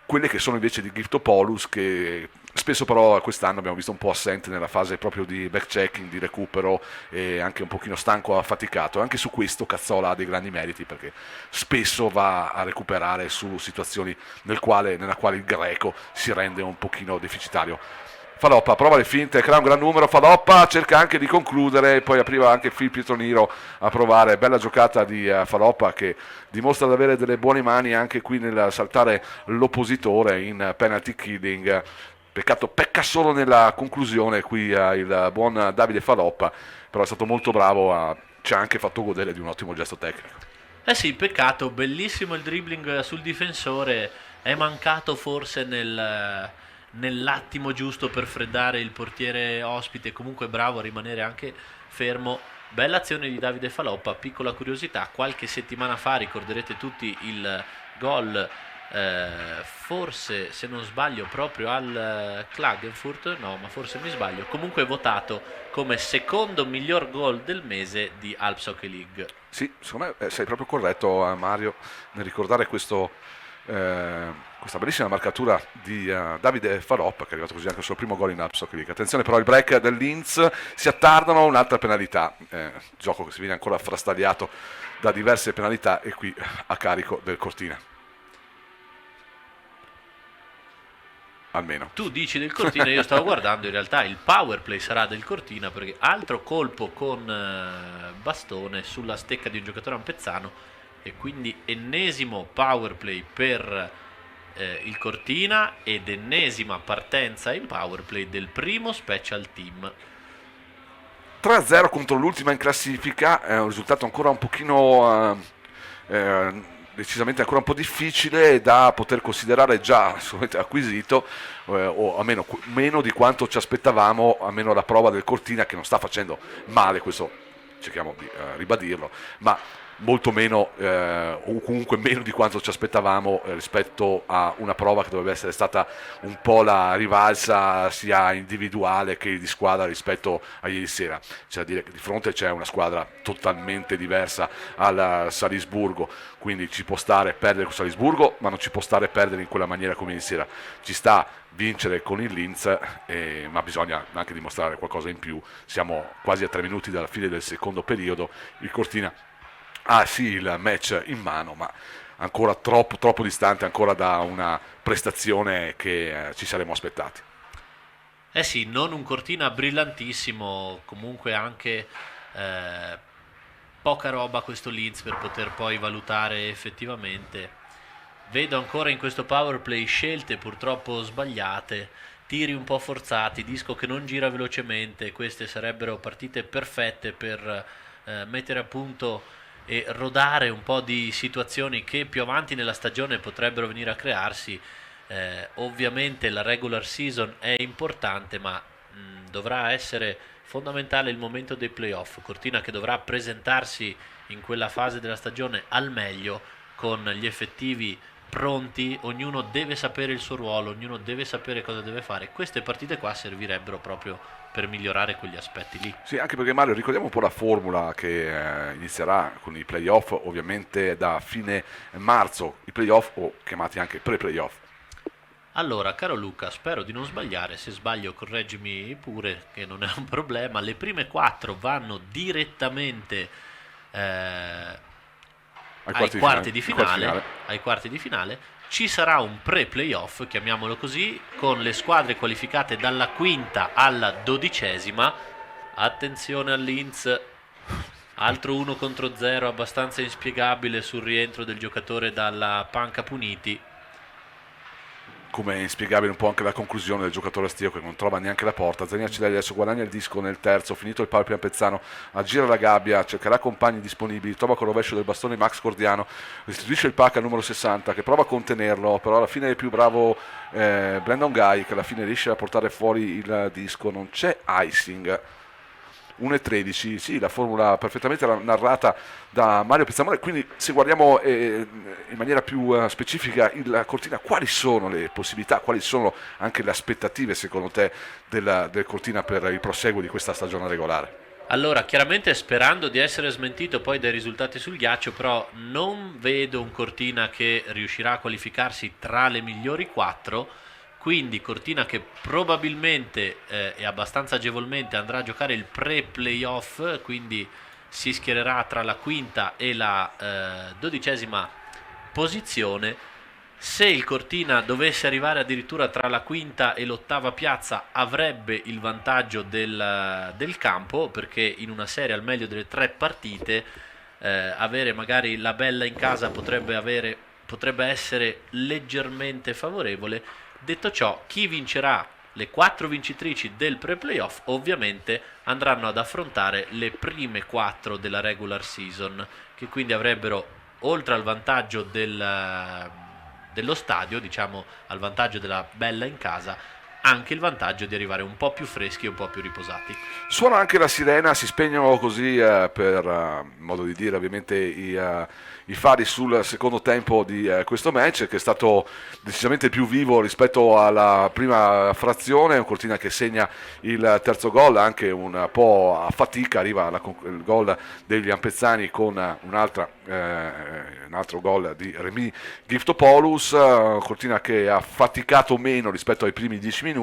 quelle che sono invece di Giftopoulos, che spesso però quest'anno abbiamo visto un po' assente nella fase proprio di backchecking, di recupero, e anche un pochino stanco, affaticato. Anche su questo Cazzola ha dei grandi meriti, perché spesso va a recuperare su situazioni nella quale il greco si rende un pochino deficitario. Faloppa prova le finte, crea un gran numero, Faloppa cerca anche di concludere, poi apriva anche Phil Pietroniro a provare, bella giocata di Faloppa che dimostra di avere delle buone mani anche qui nel saltare l'oppositore in penalty killing. Pecca solo nella conclusione qui il buon Davide Faloppa, però è stato molto bravo, ci ha anche fatto godere di un ottimo gesto tecnico. Eh sì, peccato, bellissimo il dribbling sul difensore, è mancato forse nell'attimo giusto per freddare il portiere ospite, comunque bravo a rimanere anche fermo. Bella azione di Davide Faloppa. Piccola curiosità, qualche settimana fa ricorderete tutti il gol, forse se non sbaglio proprio al Klagenfurt, no, ma forse mi sbaglio, comunque votato come secondo miglior gol del mese di Alps Hockey League. Sì, secondo me sei proprio corretto, Mario, nel ricordare questa bellissima marcatura di Davide Faloppa, che è arrivato così anche il suo primo gol in Alps Hockey League. Attenzione però, il break del Linz, si attardano, un'altra penalità, gioco che si viene ancora frastagliato da diverse penalità, e qui a carico del Cortina. Almeno. Tu dici del Cortina, io stavo guardando, in realtà il power play sarà del Cortina, perché altro colpo con bastone sulla stecca di un giocatore ampezzano, e quindi ennesimo power play per il Cortina ed ennesima partenza in power play del primo special team. 3-0 contro l'ultima in classifica, è un risultato ancora un pochino decisamente ancora un po' difficile da poter considerare già assolutamente acquisito, o almeno meno di quanto ci aspettavamo, almeno la prova del Cortina, che non sta facendo male, questo cerchiamo di ribadirlo, ma molto meno, o comunque meno di quanto ci aspettavamo rispetto a una prova che dovrebbe essere stata un po' la rivalsa sia individuale che di squadra rispetto a ieri sera. C'è da dire che di fronte c'è una squadra totalmente diversa al Salisburgo, quindi ci può stare perdere con Salisburgo, ma non ci può stare perdere in quella maniera come ieri sera. Ci sta vincere con il Linz, ma bisogna anche dimostrare qualcosa in più. Siamo quasi a 3 minuti dalla fine del secondo periodo, il Cortina sì il match in mano, ma ancora troppo distante ancora da una prestazione che ci saremmo aspettati. Eh sì, non un Cortina brillantissimo, comunque anche poca roba questo Linz per poter poi valutare effettivamente. Vedo ancora in questo power play scelte purtroppo sbagliate, tiri un po' forzati, disco che non gira velocemente. Queste sarebbero partite perfette per mettere a punto e rodare un po' di situazioni che più avanti nella stagione potrebbero venire a crearsi. Ovviamente la regular season è importante, ma dovrà essere fondamentale il momento dei playoff. Cortina che dovrà presentarsi in quella fase della stagione al meglio, con gli effettivi pronti, ognuno deve sapere il suo ruolo, ognuno deve sapere cosa deve fare. Queste partite qua servirebbero proprio per migliorare quegli aspetti lì. Sì, anche perché, Mario, ricordiamo un po' la formula che inizierà con i playoff ovviamente da fine marzo, i playoff, o chiamati anche pre-playoff. Allora, caro Luca, spero di non sbagliare, se sbaglio correggimi pure, che non è un problema. Le prime 4 vanno direttamente ai quarti di finale. Ci sarà un pre-playoff, chiamiamolo così, con le squadre qualificate dalla quinta alla 12ª. Attenzione al Linz, Altro 1 contro 0 abbastanza inspiegabile sul rientro del giocatore dalla panca puniti. Come è inspiegabile un po' anche la conclusione del giocatore Astio che non trova neanche la porta. Zaniacidelli adesso guadagna il disco nel terzo, finito il palo Piampezzano, aggira la gabbia, cercherà compagni disponibili, trova con rovescio del bastone Max Cordiano, restituisce il pack al numero 60 che prova a contenerlo, però alla fine è più bravo Brandon Guy che alla fine riesce a portare fuori il disco. Non c'è icing. 1:13, sì, la formula perfettamente narrata da Mario Pizzamore. Quindi se guardiamo in maniera più specifica il Cortina, quali sono le possibilità, quali sono anche le aspettative secondo te del Cortina per il proseguo di questa stagione regolare? Allora, chiaramente sperando di essere smentito poi dai risultati sul ghiaccio, però non vedo un Cortina che riuscirà a qualificarsi tra le migliori 4. Quindi Cortina che probabilmente e abbastanza agevolmente andrà a giocare il pre-playoff, quindi si schiererà tra la quinta e la 12ª posizione. Se il Cortina dovesse arrivare addirittura tra la quinta e l'8ª piazza avrebbe il vantaggio del campo, perché in una serie al meglio delle 3 partite avere magari la bella in casa potrebbe essere leggermente favorevole. Detto ciò, chi vincerà le 4 vincitrici del pre-playoff ovviamente andranno ad affrontare le prime 4 della regular season, che quindi avrebbero, oltre al vantaggio dello stadio, diciamo al vantaggio della bella in casa, anche il vantaggio di arrivare un po' più freschi e un po' più riposati. Suona anche la sirena, si spegnono così per modo di dire ovviamente i fari sul secondo tempo di questo match, che è stato decisamente più vivo rispetto alla prima frazione. Un Cortina che segna il terzo gol anche un po' a fatica, arriva il gol degli Ampezzani con un altro gol di Remy Giftopoulos. Cortina che ha faticato meno rispetto ai primi 10 minuti,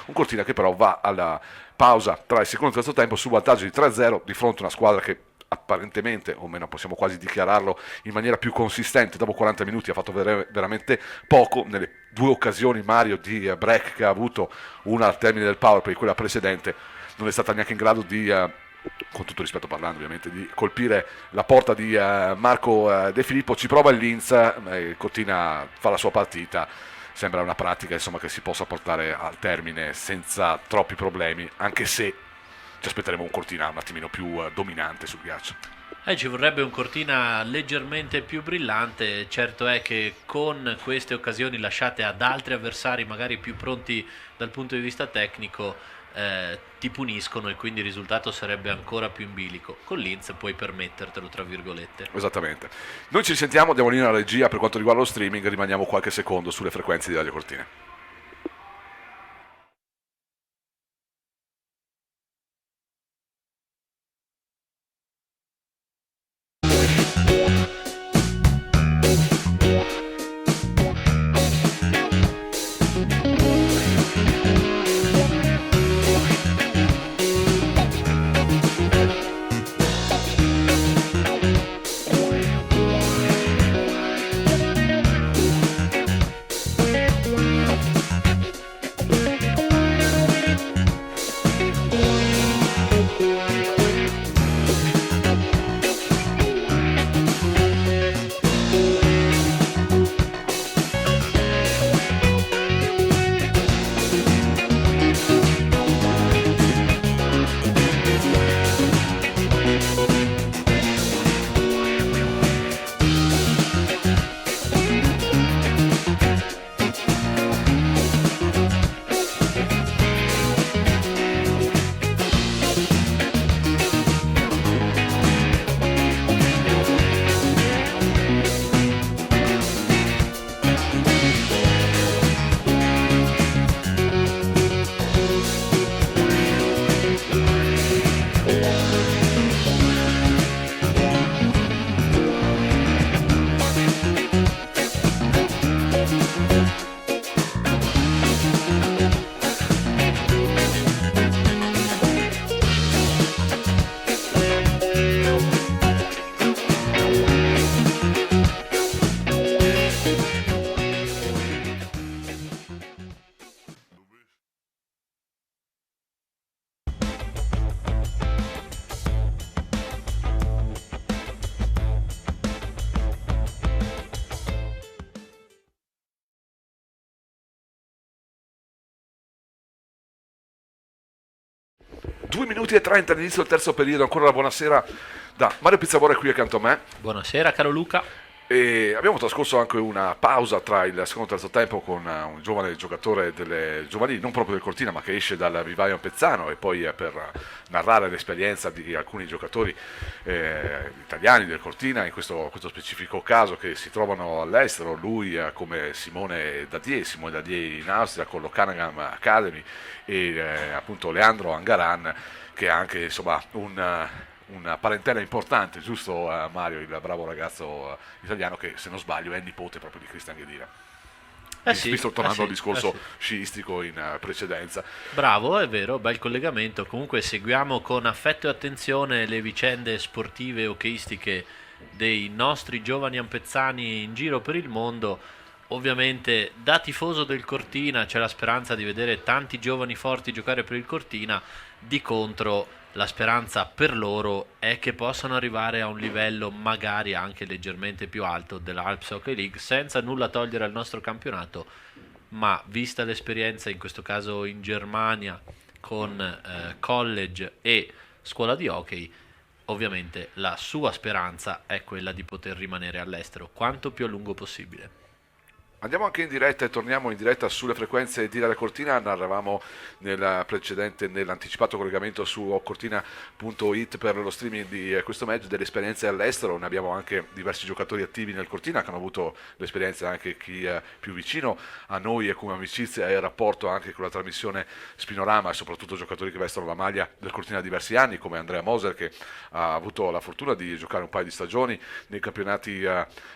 un Cortina che però va alla pausa tra il secondo e il terzo tempo su vantaggio di 3-0 di fronte a una squadra che apparentemente, o meno possiamo quasi dichiararlo in maniera più consistente, dopo 40 minuti ha fatto veramente poco. Nelle 2 occasioni Mario di break che ha avuto, una al termine del powerplay, quella precedente, non è stata neanche in grado di con tutto rispetto parlando ovviamente, di colpire la porta di Marco De Filippo. Ci prova il Linz, Cortina fa la sua partita, sembra una pratica insomma che si possa portare al termine senza troppi problemi, anche se ci aspetteremo un Cortina un attimino più dominante sul ghiaccio. Ci vorrebbe un Cortina leggermente più brillante. Certo è che con queste occasioni lasciate ad altri avversari magari più pronti dal punto di vista tecnico ti puniscono e quindi il risultato sarebbe ancora più in bilico. Con Linz puoi permettertelo, tra virgolette. Esattamente. Noi ci risentiamo, diamo linea alla regia per quanto riguarda lo streaming, rimaniamo qualche secondo sulle frequenze di Radio Cortina. 2 minuti e 30 all'inizio del terzo periodo. Ancora la buonasera da Mario Pizzabora qui accanto a me. Buonasera caro Luca. E abbiamo trascorso anche una pausa tra il secondo e il terzo tempo con un giovane giocatore delle giovanili, non proprio del Cortina, ma che esce dal vivaio ampezzano, e poi per narrare l'esperienza di alcuni giocatori italiani del Cortina, in questo specifico caso, che si trovano all'estero. Lui come Simone Dadier in Austria con l'Ocanagan Academy, e appunto Leandro Angaran, che ha anche insomma una parentela importante, giusto Mario, il bravo ragazzo italiano che, se non sbaglio, è nipote proprio di Cristian Ghedira. Visto tornando al discorso sciistico in precedenza. Bravo, è vero, bel collegamento. Comunque seguiamo con affetto e attenzione le vicende sportive e hockeyistiche dei nostri giovani ampezzani in giro per il mondo. Ovviamente da tifoso del Cortina c'è la speranza di vedere tanti giovani forti giocare per il Cortina, di contro la speranza per loro è che possano arrivare a un livello magari anche leggermente più alto della Alps Hockey League, senza nulla togliere al nostro campionato, ma vista l'esperienza in questo caso in Germania con college e scuola di hockey, ovviamente la sua speranza è quella di poter rimanere all'estero quanto più a lungo possibile. Andiamo anche in diretta e torniamo in diretta sulle frequenze di Radio Cortina. Narravamo nell'anticipato collegamento su cortina.it per lo streaming di questo match delle esperienze all'estero. Ne abbiamo anche diversi giocatori attivi nel Cortina che hanno avuto l'esperienza, anche chi è più vicino a noi e come amicizia e rapporto anche con la trasmissione Spinorama, e soprattutto giocatori che vestono la maglia del Cortina da diversi anni, come Andrea Moser, che ha avuto la fortuna di giocare un paio di stagioni nei campionati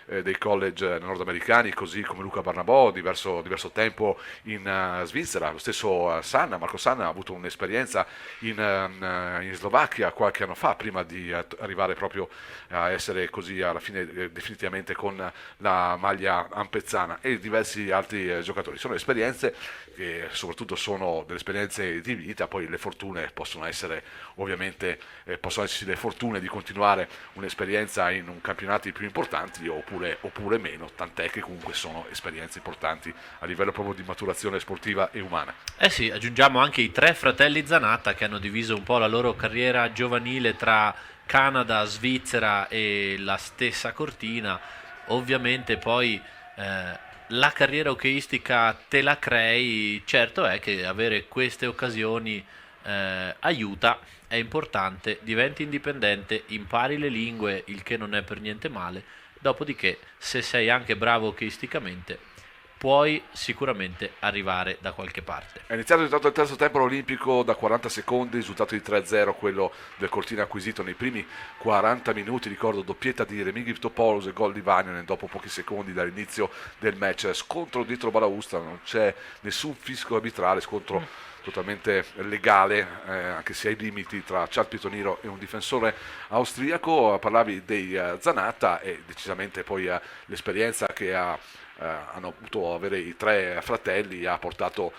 dei college nordamericani, così come Luca Barnabò, diverso tempo in Svizzera. Lo stesso Marco Sanna ha avuto un'esperienza in Slovacchia qualche anno fa, prima di arrivare proprio a essere così alla fine definitivamente con la maglia ampezzana, e diversi altri giocatori. Sono esperienze che soprattutto sono delle esperienze di vita. Poi le fortune possono essere ovviamente possono esserci le fortune di continuare un'esperienza in un campionati più importanti oppure meno, tant'è che comunque sono esperienze importanti a livello proprio di maturazione sportiva e umana. Eh sì, aggiungiamo anche i 3 fratelli Zanatta, che hanno diviso un po' la loro carriera giovanile tra Canada, Svizzera e la stessa Cortina. Ovviamente poi la carriera hockeyistica te la crei, certo è che avere queste occasioni aiuta, è importante, diventi indipendente, impari le lingue, il che non è per niente male. Dopodiché, se sei anche bravo hockeyisticamente, puoi sicuramente arrivare da qualche parte. È iniziato il terzo tempo olimpico da 40 secondi, risultato di 3-0, quello del Cortina acquisito nei primi 40 minuti. Ricordo doppietta di Remigij Topoulos e gol di Vanionen dopo pochi secondi dall'inizio del match. Scontro dietro balaustra, non c'è nessun fischio arbitrale, scontro totalmente legale, anche se ai limiti, tra Chad Pitoniro e un difensore austriaco. Parlavi dei Zanatta, e decisamente poi l'esperienza che hanno potuto avere i 3 fratelli ha portato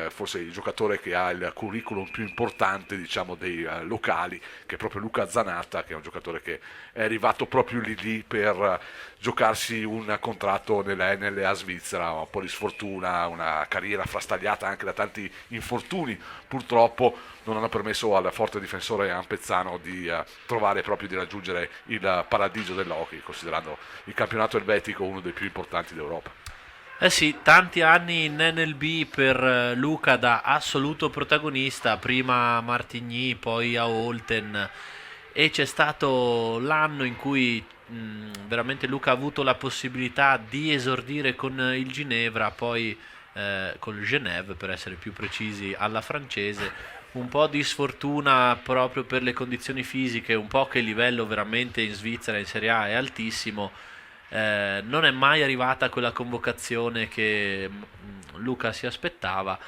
forse il giocatore che ha il curriculum più importante, diciamo, dei locali, che è proprio Luca Zanatta, che è un giocatore che è arrivato proprio lì per giocarsi un contratto nella NLA svizzera. Un po' di sfortuna, una carriera frastagliata anche da tanti infortuni, purtroppo non hanno permesso al forte difensore ampezzano di trovare proprio di raggiungere il paradiso dell'hockey, considerando il campionato elvetico uno dei più importanti d'Europa. Eh sì, tanti anni in NLB per Luca da assoluto protagonista, prima a Martigny, poi a Olten, e c'è stato l'anno in cui veramente Luca ha avuto la possibilità di esordire con il Ginevra, poi col Genève per essere più precisi, alla francese. Un po' di sfortuna proprio per le condizioni fisiche, un po' che il livello veramente in Svizzera in Serie A è altissimo. Non è mai arrivata quella convocazione che Luca si aspettava.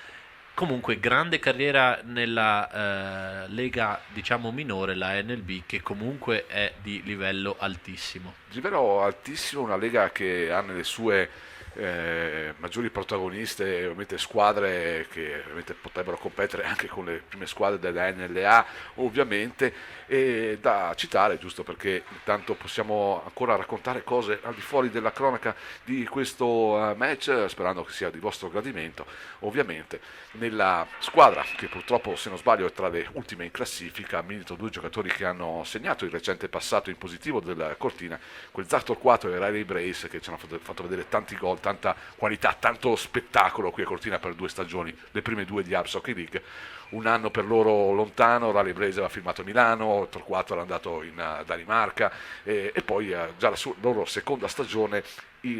Comunque grande carriera nella lega, diciamo, minore, la NLB, che comunque è di livello altissimo. Livello altissimo, una lega che ha nelle sue maggiori protagoniste, ovviamente squadre che ovviamente potrebbero competere anche con le prime squadre della NLA ovviamente, e da citare giusto perché intanto possiamo ancora raccontare cose al di fuori della cronaca di questo match, sperando che sia di vostro gradimento. Ovviamente nella squadra che purtroppo, se non sbaglio, è tra le ultime in classifica, ha milito due giocatori che hanno segnato il recente passato in positivo della Cortina, quel Zach Torquato e Riley Brace, che ci hanno fatto vedere tanti gol, tanta qualità, tanto spettacolo qui a Cortina per 2 stagioni, le prime 2 di Alps Hockey League. Un anno per loro lontano, Riley Brace aveva firmato a Milano, Torquato era andato in Danimarca, e poi già la loro seconda stagione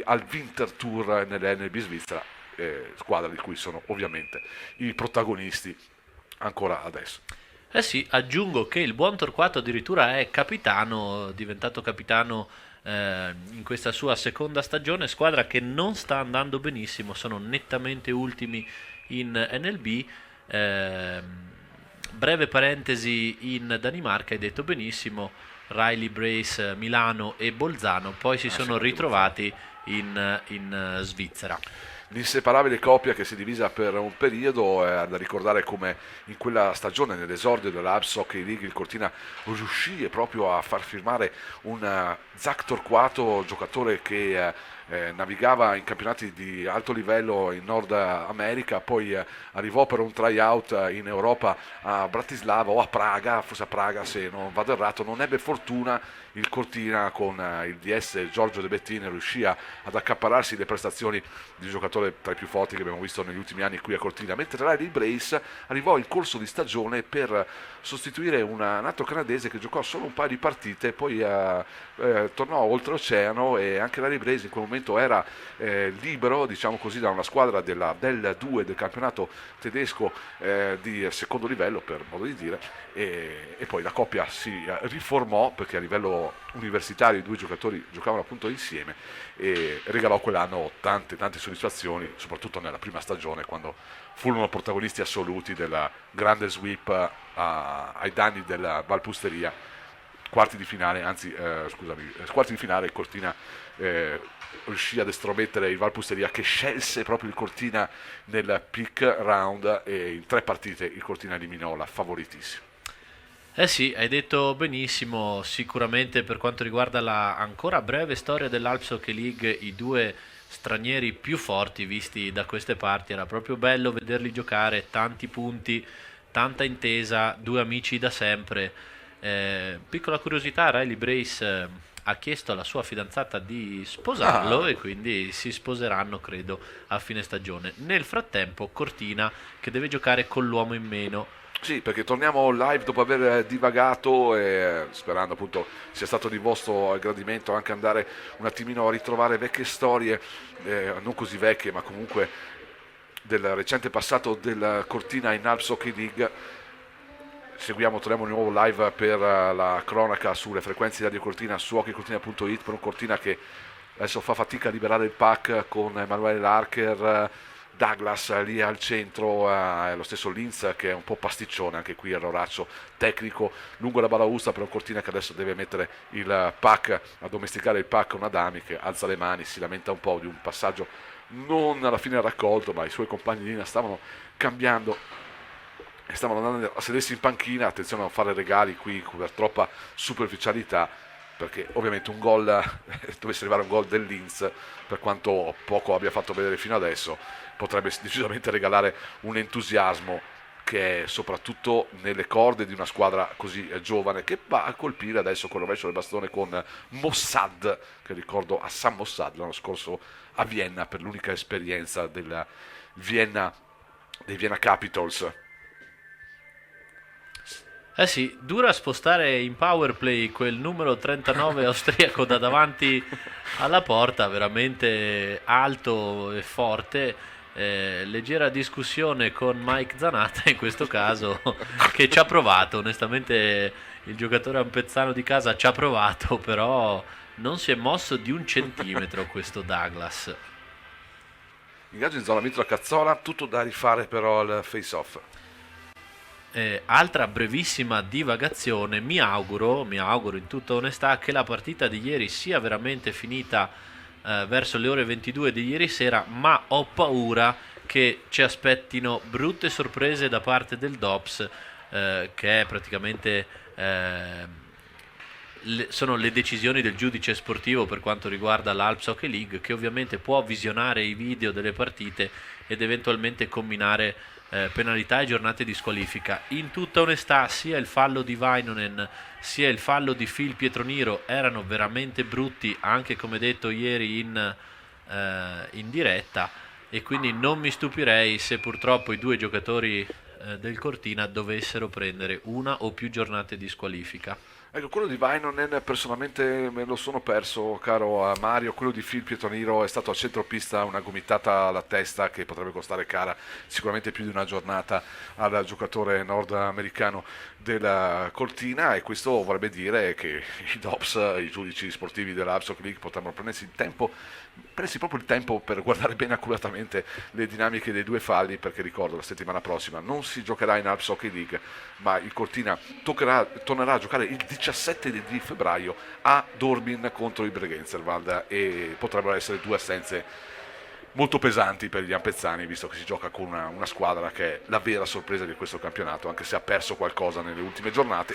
al Winter Tour nell'NB Svizzera, squadra di cui sono ovviamente i protagonisti ancora adesso. Eh sì, aggiungo che il buon Torquato addirittura è capitano, diventato capitano in questa sua seconda stagione, squadra che non sta andando benissimo, sono nettamente ultimi in NLB. Breve parentesi, in Danimarca, hai detto benissimo, Riley Brace, Milano e Bolzano, poi si sono ritrovati in Svizzera. L'inseparabile coppia che si è divisa per un periodo, è da ricordare come in quella stagione, nell'esordio dell'Alps Hockey League, il Cortina riuscì proprio a far firmare un Zach Torquato, giocatore che navigava in campionati di alto livello in Nord America, poi arrivò per un tryout in Europa a Bratislava o a Praga, forse a Praga se non vado errato, non ebbe fortuna il Cortina con il DS Giorgio De Bettini, riuscì ad accaparrarsi le prestazioni di un giocatore tra i più forti che abbiamo visto negli ultimi anni qui a Cortina, mentre Riley Brace arrivò in corso di stagione per sostituire un altro canadese che giocò solo un paio di partite, poi tornò oltreoceano, e anche Riley Brace in quel momento era libero, diciamo così, da una squadra del 2 del campionato tedesco di secondo livello, per modo di dire, e poi la coppia si riformò perché a livello universitario i due giocatori giocavano appunto insieme, e regalò quell'anno tante soddisfazioni, soprattutto nella prima stagione, quando furono protagonisti assoluti della grande sweep ai danni della Valpusteria. Quarti di finale il Cortina riuscì ad estromettere il Valpusteria, che scelse proprio il Cortina nel pick round, e in 3 partite il Cortina eliminò la favoritissima. Eh sì, hai detto benissimo, sicuramente per quanto riguarda la ancora breve storia dell'Alps Hockey League, i due stranieri più forti visti da queste parti, era proprio bello vederli giocare, tanti punti, tanta intesa, due amici da sempre. Piccola curiosità, Riley Brace ha chiesto alla sua fidanzata di sposarlo e quindi si sposeranno, credo, a fine stagione. Nel frattempo Cortina che deve giocare con l'uomo in meno. Sì, perché torniamo live dopo aver divagato, e sperando appunto sia stato di vostro gradimento anche andare un attimino a ritrovare vecchie storie, non così vecchie ma comunque del recente passato del Cortina in Alps Hockey League. Torniamo di nuovo live per la cronaca sulle frequenze di Radio Cortina su hockeycortina.it, per un Cortina che adesso fa fatica a liberare il puck con Emanuele Larcher, Douglas lì al centro, lo stesso Linz che è un po' pasticcione, anche qui erroraccio tecnico lungo la balaustra per un Cortina che adesso deve mettere il puck, a domesticare il puck con Adami, che alza le mani, si lamenta un po' di un passaggio non alla fine raccolto, ma i suoi compagni di linea stavano cambiando e stavano andando a sedersi in panchina. Attenzione a non fare regali qui per troppa superficialità, perché ovviamente un gol dovesse arrivare un gol del Linz, per quanto poco abbia fatto vedere fino adesso, potrebbe decisamente regalare un entusiasmo che è soprattutto nelle corde di una squadra così giovane, che va a colpire adesso con il rovescio del bastone con Mossad, che ricordo a San Mossad l'anno scorso a Vienna per l'unica esperienza dei Vienna Capitals. Eh sì, dura spostare in power play quel numero 39 austriaco da davanti alla porta, veramente alto e forte. Leggera discussione con Mike Zanata in questo caso, che ci ha provato, onestamente il giocatore ampezzano di casa ci ha provato, però non si è mosso di un centimetro questo Douglas. Ingaggio in zona Mitra Cazzola, tutto da rifare però al face off. Altra brevissima divagazione, mi auguro in tutta onestà che la partita di ieri sia veramente finita verso le ore 22 di ieri sera, ma ho paura che ci aspettino brutte sorprese da parte del DOPS, che è praticamente sono le decisioni del giudice sportivo per quanto riguarda l'Alps Hockey League, che ovviamente può visionare i video delle partite ed eventualmente comminare penalità e giornate di squalifica. In tutta onestà, sia il fallo di Vainonen sia il fallo di Phil Pietroniro erano veramente brutti, anche come detto ieri in diretta, e quindi non mi stupirei se purtroppo i due giocatori del Cortina dovessero prendere una o più giornate di squalifica. Ecco, quello di Vainonen personalmente me lo sono perso, caro Mario. Quello di Phil Pietroniro è stato a centropista, una gomitata alla testa che potrebbe costare cara, sicuramente più di una giornata al giocatore nordamericano della Cortina, e questo vorrebbe dire che i DOPS, i giudici sportivi dell'Alps Hockey League, potrebbero prendersi proprio il tempo per guardare bene accuratamente le dinamiche dei due falli, perché ricordo la settimana prossima non si giocherà in Alps Hockey League, ma il Cortina tornerà a giocare il 17 di febbraio a Dorbin contro il Bregenzerwald, e potrebbero essere due assenze molto pesanti per gli ampezzani, visto che si gioca con una squadra che è la vera sorpresa di questo campionato, anche se ha perso qualcosa nelle ultime giornate.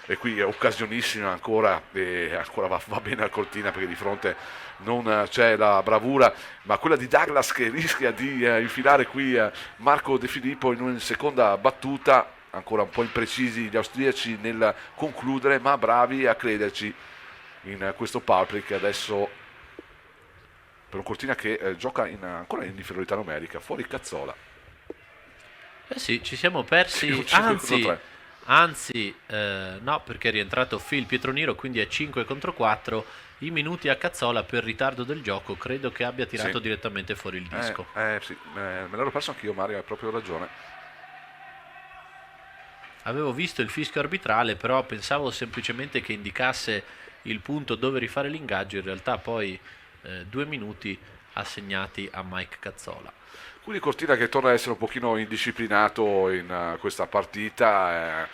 E qui è occasionissima ancora, e ancora va bene al Cortina, perché di fronte non c'è la bravura, ma quella di Douglas, che rischia di infilare qui Marco De Filippo in una seconda battuta. Ancora un po' imprecisi gli austriaci nel concludere, ma bravi a crederci in questo powerplay, che adesso per un Cortina che gioca ancora in inferiorità numerica, fuori Cazzola. Eh sì, ci siamo persi, Sì, 5 anzi, no, perché è rientrato Phil Pietroniro, quindi è 5 contro 4, i minuti a Cazzola per ritardo del gioco, credo che abbia tirato direttamente fuori il disco. Sì, me l'ero perso anch'io, Mario, hai proprio ragione. Avevo visto il fischio arbitrale, però pensavo semplicemente che indicasse il punto dove rifare l'ingaggio, in realtà poi 2 minuti assegnati a Mike Cazzola. Quindi Cortina che torna a essere un pochino indisciplinato in questa partita,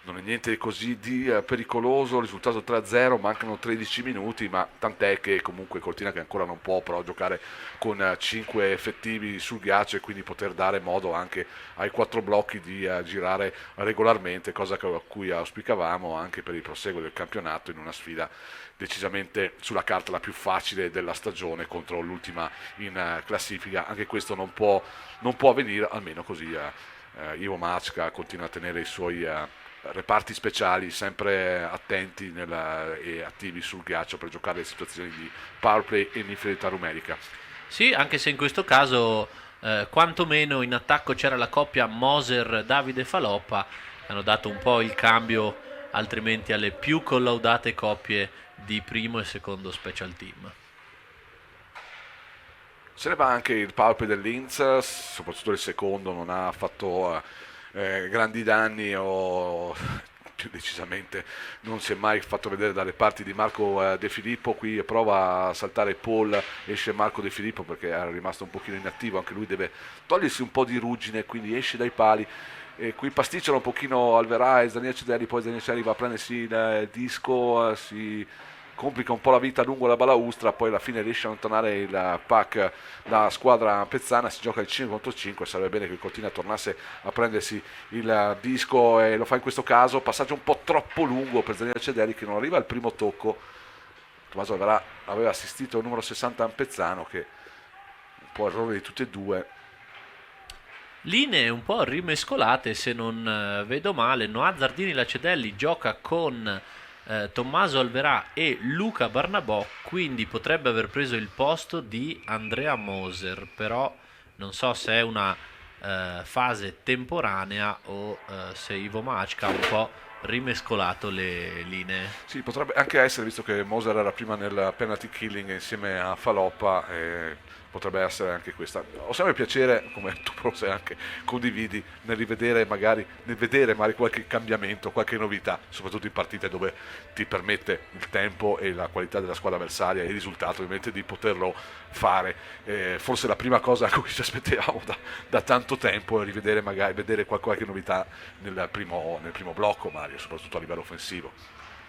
non è niente così di pericoloso, risultato 3-0, mancano 13 minuti, ma tant'è che comunque Cortina, che ancora non può però giocare con 5 effettivi sul ghiaccio, e quindi poter dare modo anche ai 4 blocchi di girare regolarmente, cosa a cui auspicavamo anche per il proseguo del campionato, in una sfida decisamente sulla carta la più facile della stagione contro l'ultima in classifica. Anche questo non può avvenire, almeno così Ivo Macca continua a tenere i suoi reparti speciali sempre attenti e attivi sul ghiaccio per giocare le situazioni di powerplay e in inferiorità numerica. Sì, anche se in questo caso quantomeno in attacco c'era la coppia Moser-Davide Faloppa, hanno dato un po' il cambio altrimenti alle più collaudate coppie di primo e secondo special team. Se ne va anche il powerplay del Linz, soprattutto il secondo non ha fatto grandi danni, o più decisamente non si è mai fatto vedere dalle parti di Marco De Filippo. Qui prova a saltare Paul, esce Marco De Filippo perché era rimasto un pochino inattivo, anche lui deve togliersi un po' di ruggine, quindi esce dai pali. E qui pasticciano un pochino Alvarez, Daniel Cedelli, poi Daniel Cedelli va a prendersi il disco, si complica un po' la vita lungo la balaustra, poi alla fine riesce a allontanare il pack la squadra pezzana. Si gioca il 5 contro 5, sarebbe bene che il Cortina tornasse a prendersi il disco, e lo fa in questo caso. Passaggio un po' troppo lungo per Daniel Cedelli, che non arriva al primo tocco. Tommaso Alvarà aveva assistito il numero 60 Ampezzano, che un po' errore di tutti e due. Linee un po' rimescolate, se non vedo male. Noah Zardini Lacedelli gioca con Tommaso Alverà e Luca Barnabò, quindi potrebbe aver preso il posto di Andrea Moser, però non so se è una fase temporanea o se Ivo Macca ha un po' rimescolato le linee. Sì, potrebbe anche essere, visto che Moser era prima nel penalty killing insieme a Faloppa, potrebbe essere anche questa. Ho sempre piacere, come tu forse anche condividi, nel vedere magari qualche cambiamento, qualche novità, soprattutto in partite dove ti permette il tempo e la qualità della squadra avversaria e il risultato ovviamente di poterlo fare. Forse la prima cosa a cui ci aspettavamo da tanto tempo è rivedere, magari vedere qualche novità nel primo blocco, Mario, soprattutto a livello offensivo,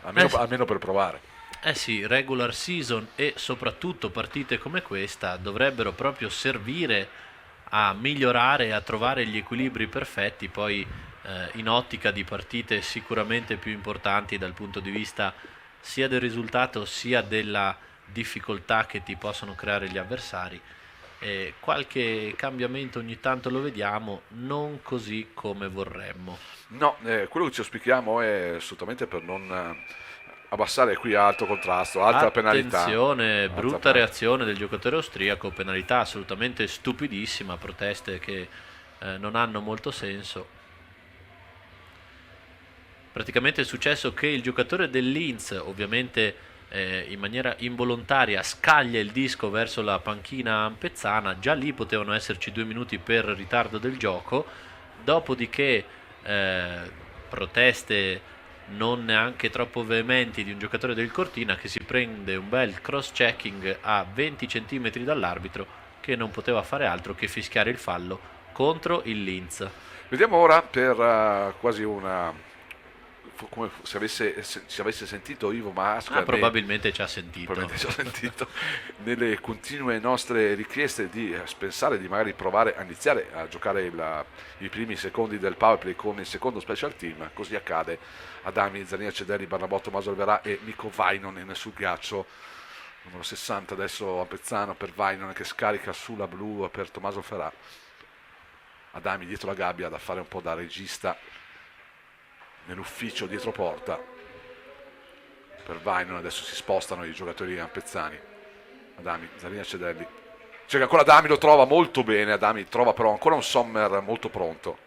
almeno per provare. Eh sì, regular season e soprattutto partite come questa dovrebbero proprio servire a migliorare e a trovare gli equilibri perfetti, poi in ottica di partite sicuramente più importanti dal punto di vista sia del risultato sia della difficoltà che ti possono creare gli avversari. Qualche cambiamento ogni tanto lo vediamo, non così come vorremmo. No, quello che ci auspichiamo è assolutamente per non abbassare qui alto contrasto, altra penalità. Attenzione, Altra brutta penalità. reazione del giocatore austriaco, penalità assolutamente stupidissima, proteste che non hanno molto senso. Praticamente è successo che il giocatore del Linz, ovviamente in maniera involontaria, scaglia il disco verso la panchina ampezzana. Già lì potevano esserci 2 minuti per ritardo del gioco. Dopodiché proteste non neanche troppo veementi di un giocatore del Cortina che si prende un bel cross checking a 20 cm dall'arbitro, che non poteva fare altro che fischiare il fallo contro il Linz. Vediamo ora per quasi una come se ci avesse sentito Ivo Masco Probabilmente ci ha sentito. probabilmente ci ha sentito nelle continue nostre richieste di pensare di magari provare a iniziare a giocare i primi secondi del powerplay con il secondo special team. Così accade. Adami, Zania Cedelli, Barnabò, Tommaso Alverà e Mikko Vainonen sul ghiaccio. Numero 60 adesso a Pezzano per Vainonen che scarica sulla blu per Tommaso Alverà. Adami dietro la gabbia da fare un po' da regista nell'ufficio dietro porta per Vainonen. Adesso si spostano i giocatori ampezzani. Adami, Zarina Cedelli, c'è che ancora Adami lo trova molto bene. Adami trova però ancora un Sommer molto pronto.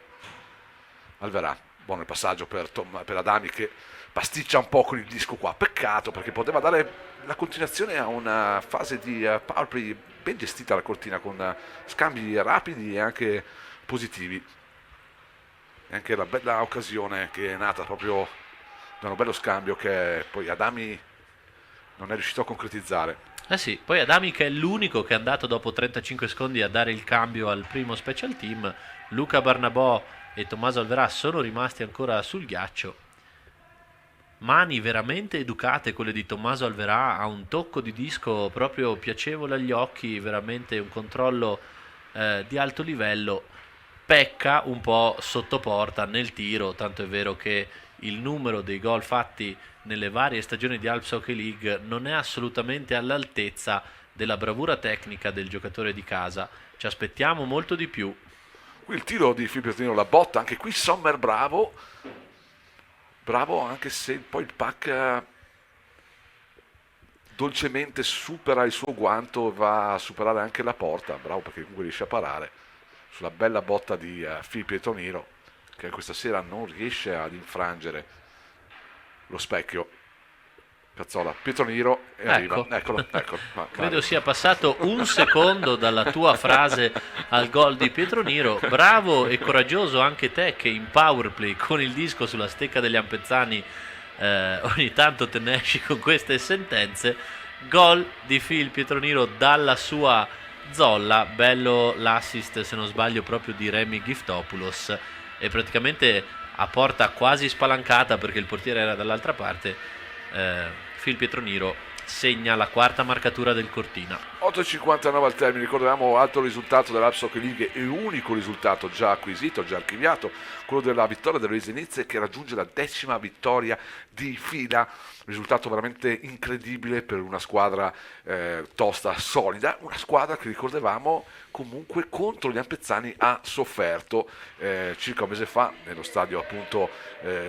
Alverà, buono il passaggio per Adami che pasticcia un po' con il disco qua. Peccato, perché poteva dare la continuazione a una fase di powerplay ben gestita la Cortina, con scambi rapidi e anche positivi. E anche la bella occasione che è nata proprio da un bello scambio che poi Adami non è riuscito a concretizzare. Eh sì, poi Adami che è l'unico che è andato dopo 35 secondi a dare il cambio al primo special team. Luca Barnabò e Tommaso Alverà sono rimasti ancora sul ghiaccio. Mani veramente educate quelle di Tommaso Alverà, ha un tocco di disco proprio piacevole agli occhi, veramente un controllo di alto livello. Pecca un po' sotto porta nel tiro, tanto è vero che il numero dei gol fatti nelle varie stagioni di Alps Hockey League non è assolutamente all'altezza della bravura tecnica del giocatore di casa. Ci aspettiamo molto di più. Qui il tiro di Filippo Tino, la botta, anche qui Sommer bravo anche se poi il puck dolcemente supera il suo guanto e va a superare anche la porta. Bravo, perché comunque riesce a parare sulla bella botta di Filippo Pietoniro, che questa sera non riesce ad infrangere lo specchio. Cazzola, Pietroniro e arriva. Eccolo. Credo sia passato un secondo dalla tua frase al gol di Pietroniro. Bravo e coraggioso anche te che in powerplay con il disco sulla stecca degli ampezzani ogni tanto te ne esci con queste sentenze. Gol di Phil Pietroniro dalla sua zolla. Bello l'assist, se non sbaglio, proprio di Remy Giftopoulos, e praticamente a porta quasi spalancata perché il portiere era dall'altra parte. Phil Pietroniro segna la quarta marcatura del Cortina. 8,59 al termine. Ricordiamo alto risultato dell'Alps Hockey League e unico risultato già acquisito, già archiviato, quello della vittoria dell'Isenizze, che raggiunge la 10ª vittoria di fila. Risultato veramente incredibile per una squadra tosta, solida, una squadra che, ricordavamo, comunque contro gli ampezzani ha sofferto circa un mese fa nello stadio appunto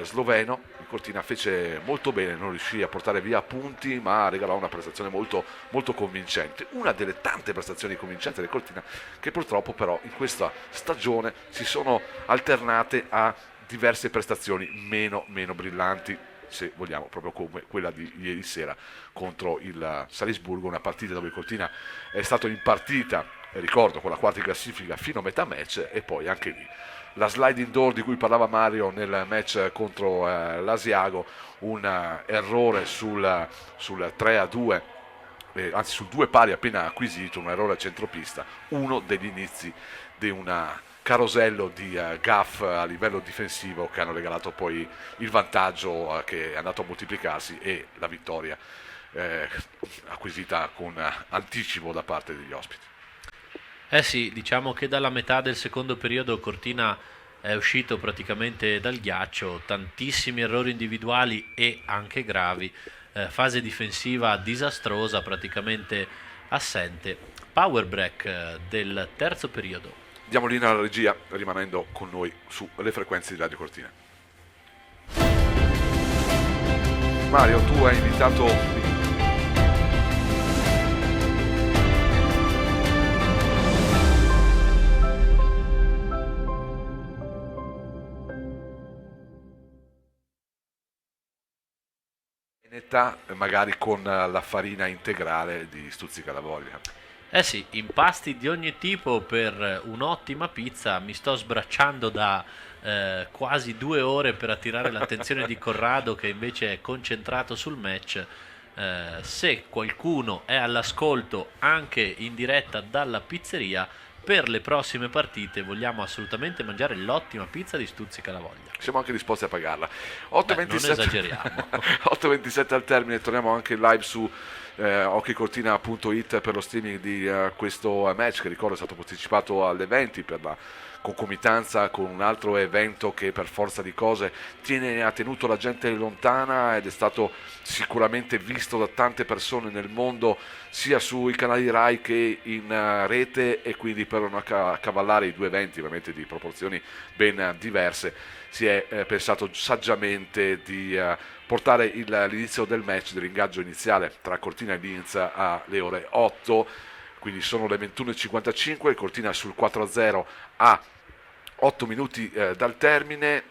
sloveno. Il Cortina fece molto bene, non riuscì a portare via punti, ma regalò una prestazione molto, molto convincente, una delle tante prestazioni convincenti del Cortina, che purtroppo però in questa stagione si sono alternate a diverse prestazioni meno brillanti, se vogliamo, proprio come quella di ieri sera contro il Salisburgo, una partita dove il Cortina è stato in partita, ricordo, con la quarta classifica fino a metà match, e poi anche lì la sliding door di cui parlava Mario nel match contro l'Asiago, un errore sul 3-2, anzi sul 2 pari appena acquisito, un errore a centropista, uno degli inizi di una carosello di gaff a livello difensivo che hanno regalato poi il vantaggio che è andato a moltiplicarsi e la vittoria acquisita con anticipo da parte degli ospiti. Eh sì, diciamo che dalla metà del secondo periodo Cortina è uscito praticamente dal ghiaccio, tantissimi errori individuali e anche gravi, fase difensiva disastrosa, praticamente assente. Power break del terzo periodo. Diamo linea alla regia rimanendo con noi sulle frequenze di Radio Cortina. Mario, tu hai invitato magari con la farina integrale di Stuzzica la voglia. Eh sì, impasti di ogni tipo per un'ottima pizza. Mi sto sbracciando da quasi 2 ore per attirare l'attenzione di Corrado, che invece è concentrato sul match. Se qualcuno è all'ascolto anche in diretta dalla pizzeria, per le prossime partite vogliamo assolutamente mangiare l'ottima pizza di Stuzzica la voglia. Siamo anche disposti a pagarla. Non esageriamo. 8:27 al termine, torniamo anche live su hockeycortina.it per lo streaming di questo match, che ricordo è stato posticipato alle 20 per la concomitanza con un altro evento che per forza di cose ha tenuto la gente lontana ed è stato sicuramente visto da tante persone nel mondo sia sui canali Rai che in rete, e quindi per non accavallare i due eventi ovviamente di proporzioni ben diverse si è pensato saggiamente di portare l'inizio del match, dell'ingaggio iniziale tra Cortina e Linz alle ore 8, quindi sono le 21:55, il Cortina è sul 4-0 a 8 minuti dal termine.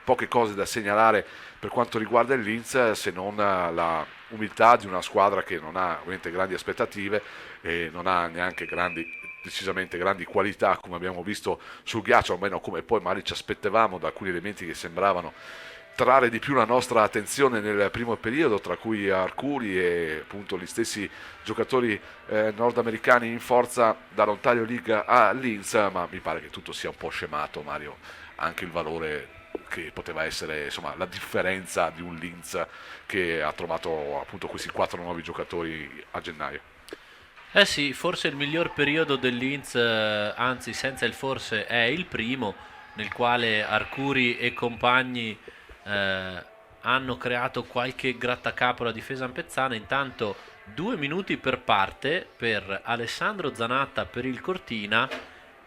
Poche cose da segnalare per quanto riguarda il Linz, se non la umiltà di una squadra che non ha ovviamente grandi aspettative e non ha neanche decisamente grandi qualità, come abbiamo visto sul ghiaccio, almeno come poi magari ci aspettavamo da alcuni elementi che sembravano trarre di più la nostra attenzione nel primo periodo, tra cui Arcuri e appunto gli stessi giocatori nordamericani in forza dall'Ontario League a Linz, ma mi pare che tutto sia un po' scemato, Mario, anche il valore che poteva essere, insomma, la differenza di un Linz che ha trovato appunto questi 4 nuovi giocatori a gennaio. Eh sì, forse il miglior periodo del Linz, anzi senza il forse è il primo, nel quale Arcuri e compagni hanno creato qualche grattacapo alla difesa ampezzana. Intanto 2 minuti per parte per Alessandro Zanatta per il Cortina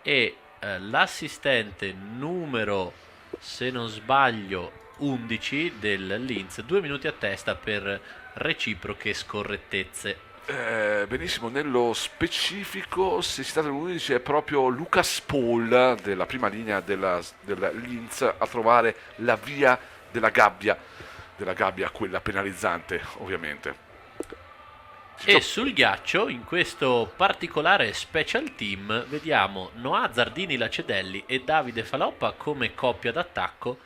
e l'assistente numero, se non sbaglio, 11 del Linz, 2 minuti a testa per reciproche scorrettezze. Benissimo, nello specifico, se si tratta di un 11, è proprio Lucas Paul della prima linea del Linz a trovare la via della gabbia, quella penalizzante ovviamente. E sul ghiaccio, in questo particolare special team, vediamo Noah Zardini Lacedelli e Davide Faloppa come coppia d'attacco,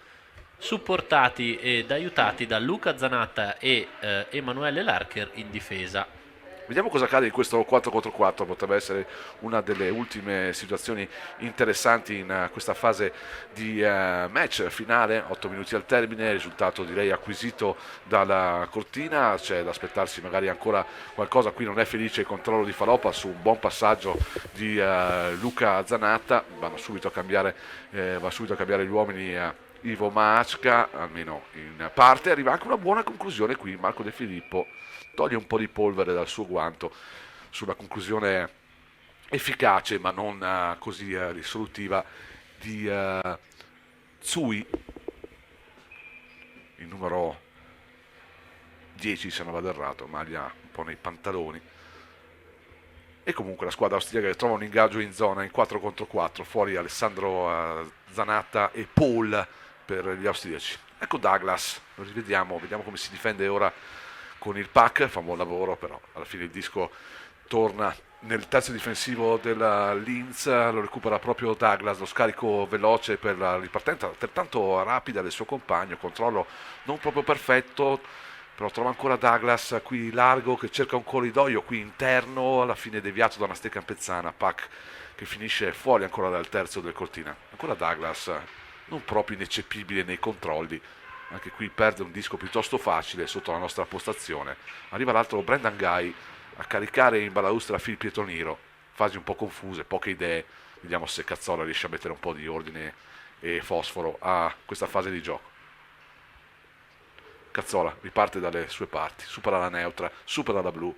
supportati ed aiutati da Luca Zanatta e Emanuele Larcher in difesa. Vediamo cosa accade in questo 4 contro 4, potrebbe essere una delle ultime situazioni interessanti in questa fase di match finale, 8 minuti al termine, risultato direi acquisito dalla Cortina, c'è da aspettarsi magari ancora qualcosa, qui non è felice il controllo di Faloppa su un buon passaggio di Luca Zanatta, va subito a cambiare gli uomini Ivo Mačka, almeno in parte, arriva anche una buona conclusione qui, Marco De Filippo toglie un po' di polvere dal suo guanto sulla conclusione efficace ma non così risolutiva di Tsui, il numero 10 se non vado errato, maglia un po' nei pantaloni, e comunque la squadra austriaca che trova un ingaggio in zona in 4 contro 4, fuori Alessandro Zanatta e Paul per gli austriaci. Ecco Douglas, lo rivediamo, vediamo come si difende ora con il pack, fa un buon lavoro, però alla fine il disco torna nel terzo difensivo della Linz, lo recupera proprio Douglas, lo scarico veloce per la ripartenza, altrettanto rapida del suo compagno, controllo non proprio perfetto, però trova ancora Douglas qui largo che cerca un corridoio qui interno, alla fine deviato da una stecca ampezzana, pack che finisce fuori ancora dal terzo del Cortina. Ancora Douglas non proprio ineccepibile nei controlli, anche qui perde un disco piuttosto facile sotto la nostra postazione. Arriva l'altro Brendan Guy a caricare in balaustra Phil Pietoniro, fasi un po' confuse, poche idee, vediamo se Cazzola riesce a mettere un po' di ordine e fosforo a questa fase di gioco. Cazzola riparte dalle sue parti, supera la neutra, supera la blu,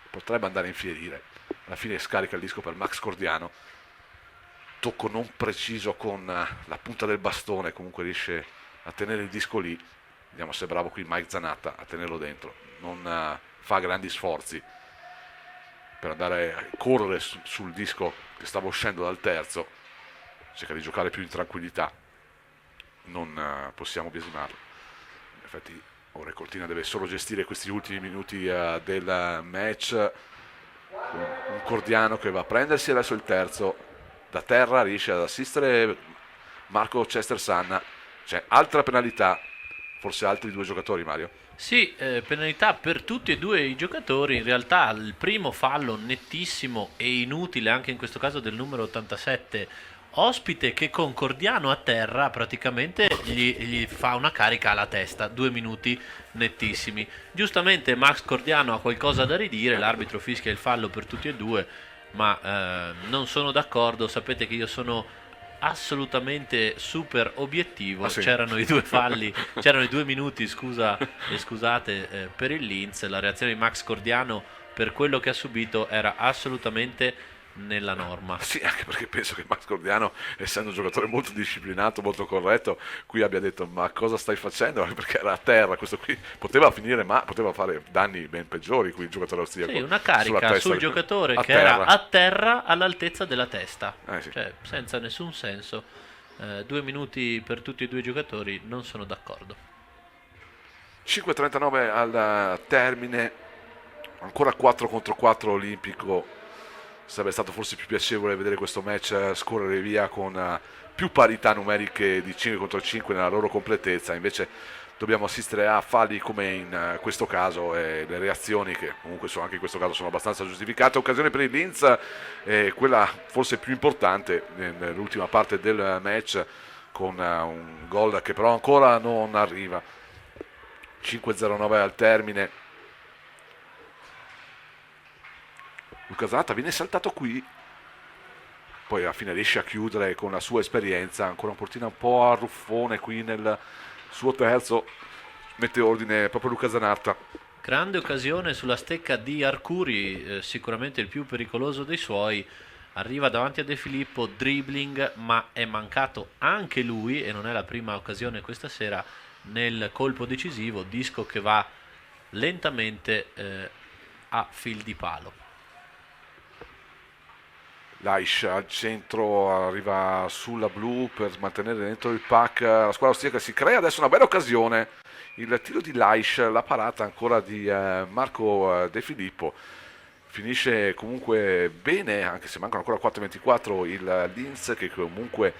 potrebbe andare a infierire, alla fine scarica il disco per Max Cordiano, tocco non preciso con la punta del bastone, comunque riesce a tenere il disco lì, vediamo se è bravo qui Mike Zanatta a tenerlo dentro, non fa grandi sforzi per andare a correre sul disco che stava uscendo dal terzo, cerca di giocare più in tranquillità, non possiamo biasimarlo. In effetti ora Cortina deve solo gestire questi ultimi minuti del match, un Cordiano che va a prendersi adesso il terzo, da terra riesce ad assistere Marco Chester Sanna, c'è altra penalità, forse altri due giocatori, Mario? Sì, penalità per tutti e due i giocatori, in realtà il primo fallo nettissimo e inutile anche in questo caso del numero 87 ospite, che con Cordiano a terra praticamente gli fa una carica alla testa, 2 minuti nettissimi. Giustamente Max Cordiano ha qualcosa da ridire, l'arbitro fischia il fallo per tutti e due, ma non sono d'accordo, sapete che io sono assolutamente super obiettivo. Sì. C'erano i due falli, c'erano i 2 minuti, scusate, per il Linz. La reazione di Max Cordiano per quello che ha subito era assolutamente nella norma. Sì, anche perché penso che Max Cordiano, essendo un giocatore molto disciplinato, molto corretto, qui abbia detto ma cosa stai facendo? Perché era a terra, questo qui poteva finire, ma poteva fare danni ben peggiori qui il giocatore austriaco. Sì, una carica sul giocatore che era a terra all'altezza della testa, sì. Cioè senza nessun senso. 2 minuti per tutti e due i giocatori, non sono d'accordo. 5:39 al termine, ancora 4 contro 4 olimpico. Sarebbe stato forse più piacevole vedere questo match scorrere via con più parità numeriche di 5 contro 5 nella loro completezza, invece dobbiamo assistere a falli come in questo caso e le reazioni che comunque anche in questo caso sono abbastanza giustificate. Occasione per il Linz, quella forse più importante nell'ultima parte del match, con un gol che però ancora non arriva. 5:09 al termine. Luca Zanatta viene saltato qui, poi alla fine riesce a chiudere con la sua esperienza, ancora un portino un po' arruffone qui nel suo terzo, mette ordine proprio Luca Zanatta. Grande occasione sulla stecca di Arcuri, sicuramente il più pericoloso dei suoi, arriva davanti a De Filippo, dribbling, ma è mancato anche lui e non è la prima occasione questa sera nel colpo decisivo, disco che va lentamente a fil di palo. Laish al centro, arriva sulla blu per mantenere dentro il pack la squadra austriaca, si crea adesso una bella occasione, il tiro di Laish, la parata ancora di Marco De Filippo, finisce comunque bene anche se mancano ancora 4:24. Il Linz che comunque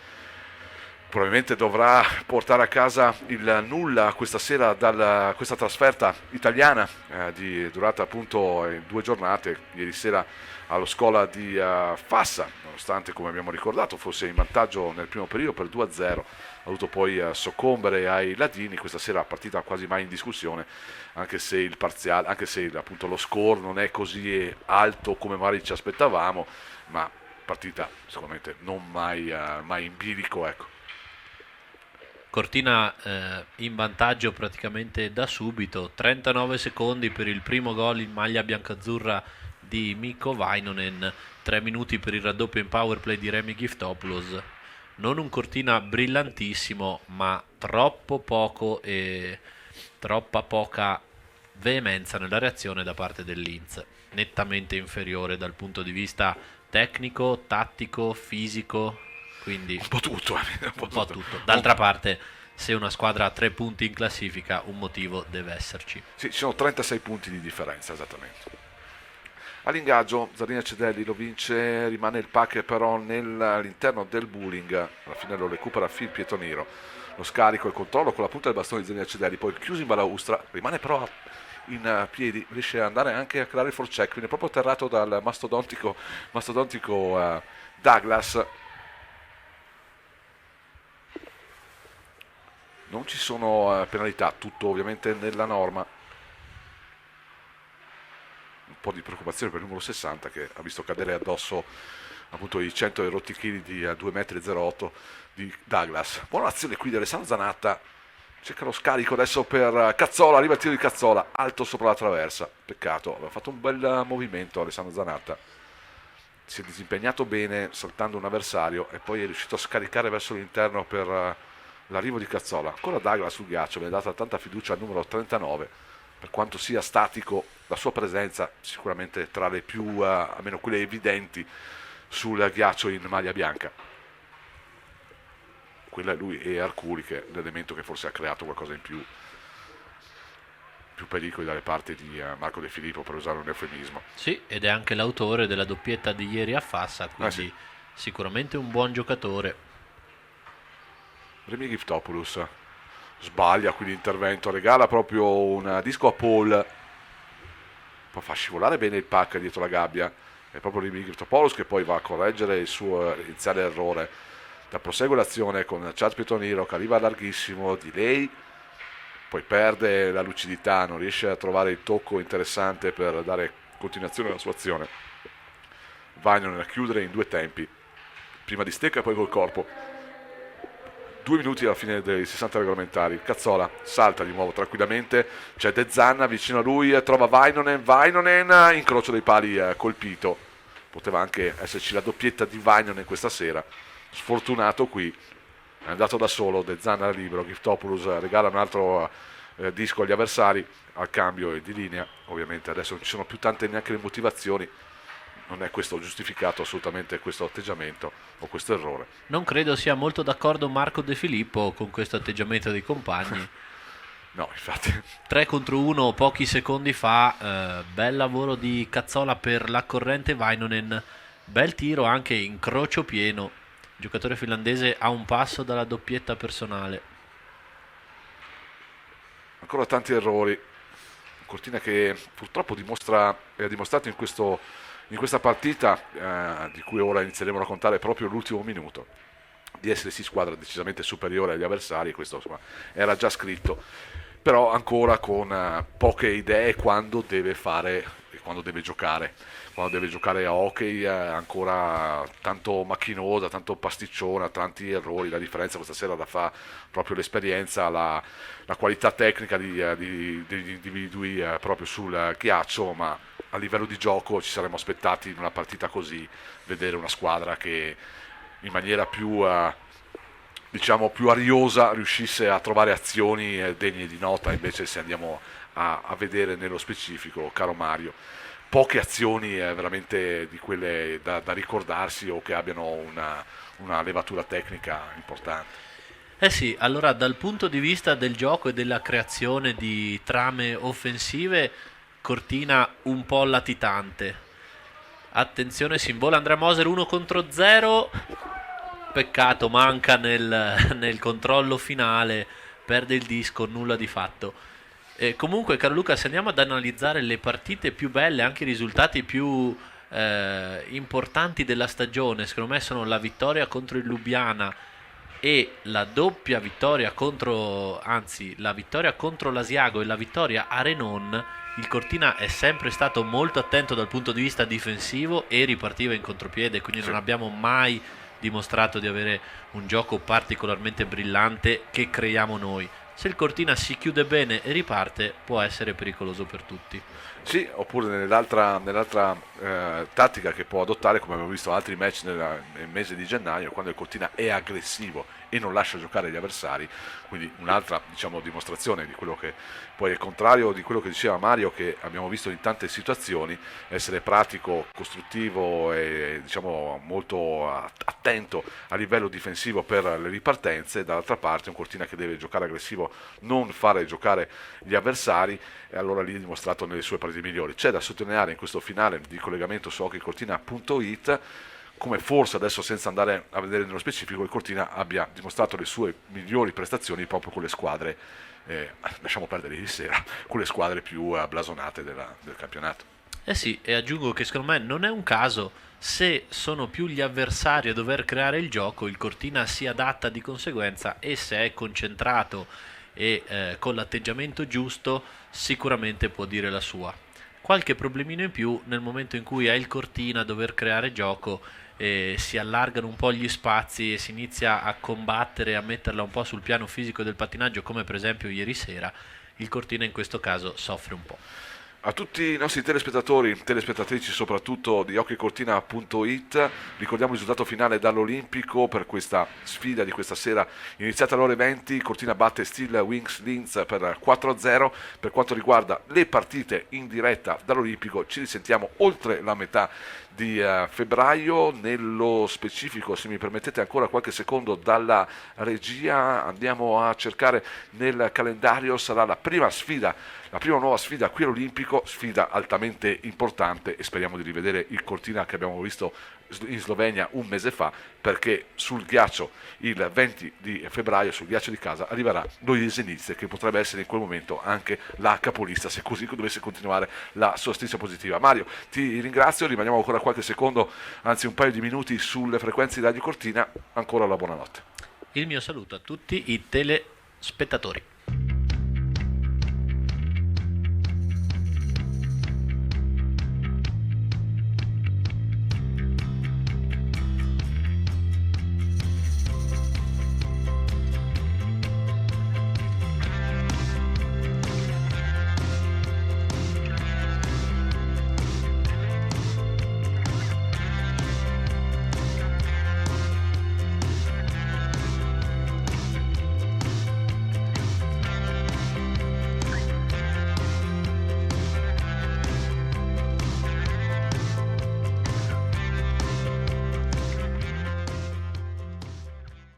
probabilmente dovrà portare a casa il nulla questa sera da questa trasferta italiana di durata appunto 2 giornate, ieri sera allo Scola di Fassa, nonostante come abbiamo ricordato fosse in vantaggio nel primo periodo per 2-0, ha dovuto poi soccombere ai ladini. Questa sera partita quasi mai in discussione, anche se il parziale, anche se appunto lo score non è così alto come magari ci aspettavamo, ma partita sicuramente non mai in bilico, ecco. Cortina in vantaggio praticamente da subito, 39 secondi per il primo gol in maglia biancazzurra di Mikko Vainonen, 3 minuti per il raddoppio in powerplay di Remi Giftopoulos. Non un Cortina brillantissimo, ma troppo poco e troppa poca veemenza nella reazione da parte del Linz, nettamente inferiore dal punto di vista tecnico, tattico, fisico, quindi un po' tutto, un po' tutto. D'altra parte, se una squadra ha 3 punti in classifica, un motivo deve esserci. Sì, ci sono 36 punti di differenza esattamente. All'ingaggio Zarina Cedelli lo vince, rimane il pack però all'interno del bowling, alla fine lo recupera Phil Pietoniro, lo scarico e il controllo con la punta del bastone di Zarina Cedelli, poi chiuso in balaustra, rimane però in piedi, riesce ad andare anche a creare il forecheck, viene proprio atterrato dal mastodontico Douglas. Non ci sono penalità, tutto ovviamente nella norma. Un po' di preoccupazione per il numero 60 che ha visto cadere addosso appunto i 100 e rotti chili di 2,08 m di Douglas. Buona azione qui di Alessandro Zanatta, cerca lo scarico adesso per Cazzola, arriva il tiro di Cazzola, alto sopra la traversa, peccato, aveva fatto un bel movimento Alessandro Zanatta, si è disimpegnato bene saltando un avversario e poi è riuscito a scaricare verso l'interno per l'arrivo di Cazzola. Ancora Douglas sul ghiaccio, viene data tanta fiducia al numero 39, per quanto sia statico la sua presenza sicuramente tra le più, almeno quelle evidenti sul ghiaccio in maglia bianca. Quella è lui e Arcuri, che è l'elemento che forse ha creato qualcosa in più pericoli dalle parti di Marco De Filippo, per usare un eufemismo. Sì, ed è anche l'autore della doppietta di ieri a Fassa, quindi sì, sicuramente un buon giocatore. Remy Giftopoulos sbaglia qui l'intervento, regala proprio un disco a Paul, poi fa scivolare bene il pack dietro la gabbia. È proprio Remy Giftopoulos che poi va a correggere il suo iniziale errore. Da prosegue l'azione con Chad Pitoniro che arriva larghissimo di lei, poi perde la lucidità, non riesce a trovare il tocco interessante per dare continuazione alla sua azione. Vainonen a chiudere in due tempi, prima di stecca e poi col corpo. 2 minuti alla fine dei 60 regolamentari. Cazzola salta di nuovo tranquillamente, c'è De Zanna vicino a lui, trova Vainonen, incrocio dei pali colpito. Poteva anche esserci la doppietta di Vainonen questa sera, sfortunato qui, è andato da solo, De Zanna libero, Giftopoulos regala un altro disco agli avversari, al cambio e di linea. Ovviamente adesso non ci sono più tante neanche le motivazioni, non è questo giustificato assolutamente questo atteggiamento o questo errore. Non credo sia molto d'accordo Marco De Filippo con questo atteggiamento dei compagni. No, infatti. 3 contro 1 pochi secondi fa, bel lavoro di Cazzola per la corrente Vainonen, bel tiro anche in crocio pieno, il giocatore finlandese a un passo dalla doppietta personale. Ancora tanti errori, Cortina che purtroppo ha dimostrato in questa partita, di cui ora inizieremo a raccontare proprio l'ultimo minuto, di essere sì squadra decisamente superiore agli avversari. Questo insomma era già scritto, però ancora con poche idee quando deve giocare a hockey, ancora tanto macchinosa, tanto pasticciona, tanti errori. La differenza questa sera la fa proprio l'esperienza, la qualità tecnica degli individui proprio sul ghiaccio, ma a livello di gioco ci saremmo aspettati in una partita così vedere una squadra che in maniera più più ariosa riuscisse a trovare azioni degne di nota. Invece se andiamo a vedere nello specifico, caro Mario, poche azioni veramente di quelle da ricordarsi o che abbiano una levatura tecnica importante. Eh sì, allora dal punto di vista del gioco e della creazione di trame offensive, Cortina un po' latitante. Attenzione, si invola Andrea Moser 1 contro 0. Peccato, manca nel controllo finale, perde il disco, nulla di fatto. Comunque, caro Luca, se andiamo ad analizzare le partite più belle, anche i risultati più importanti della stagione, secondo me sono la vittoria contro il Lubiana e la doppia vittoria la vittoria contro l'Asiago e la vittoria a Renon. Il Cortina è sempre stato molto attento dal punto di vista difensivo e ripartiva in contropiede, quindi non abbiamo mai dimostrato di avere un gioco particolarmente brillante che creiamo noi. Se il Cortina si chiude bene e riparte, può essere pericoloso per tutti. Sì, oppure nell'altra tattica che può adottare, come abbiamo visto altri match nel mese di gennaio, quando il Cortina è aggressivo e non lascia giocare gli avversari. Quindi un'altra dimostrazione di quello che poi è contrario di quello che diceva Mario, che abbiamo visto in tante situazioni, essere pratico, costruttivo e molto attento a livello difensivo per le ripartenze. Dall'altra parte un Cortina che deve giocare aggressivo, non fare giocare gli avversari, e allora lì è dimostrato nelle sue partite migliori. C'è da sottolineare in questo finale di collegamento su hockeycortina.it come forse adesso, senza andare a vedere nello specifico, il Cortina abbia dimostrato le sue migliori prestazioni proprio con le squadre, lasciamo perdere ieri sera, con le squadre più blasonate del campionato. Eh sì, e aggiungo che secondo me non è un caso se sono più gli avversari a dover creare il gioco, il Cortina si adatta di conseguenza e se è concentrato e con l'atteggiamento giusto sicuramente può dire la sua. Qualche problemino in più nel momento in cui è il Cortina a dover creare gioco e si allargano un po' gli spazi e si inizia a combattere, a metterla un po' sul piano fisico del pattinaggio come per esempio ieri sera, il Cortina in questo caso soffre un po'. A tutti i nostri telespettatori, telespettatrici soprattutto di hockeycortina.it, ricordiamo il risultato finale dall'Olimpico per questa sfida di questa sera iniziata alle ore 20, Cortina batte Steel Wings Linz per 4-0. Per quanto riguarda le partite in diretta dall'Olimpico ci risentiamo oltre la metà di febbraio, nello specifico, se mi permettete ancora qualche secondo dalla regia, andiamo a cercare nel calendario, sarà la prima sfida, la prima nuova sfida qui all'Olimpico, sfida altamente importante e speriamo di rivedere il Cortina che abbiamo visto in Slovenia un mese fa, perché sul ghiaccio il 20 di febbraio, sul ghiaccio di casa, arriverà lo Jesenice, che potrebbe essere in quel momento anche la capolista se così dovesse continuare la sua striscia positiva. Mario, ti ringrazio, rimaniamo ancora qualche secondo, anzi un paio di minuti sulle frequenze di Radio Cortina, ancora la buonanotte. Il mio saluto a tutti i telespettatori.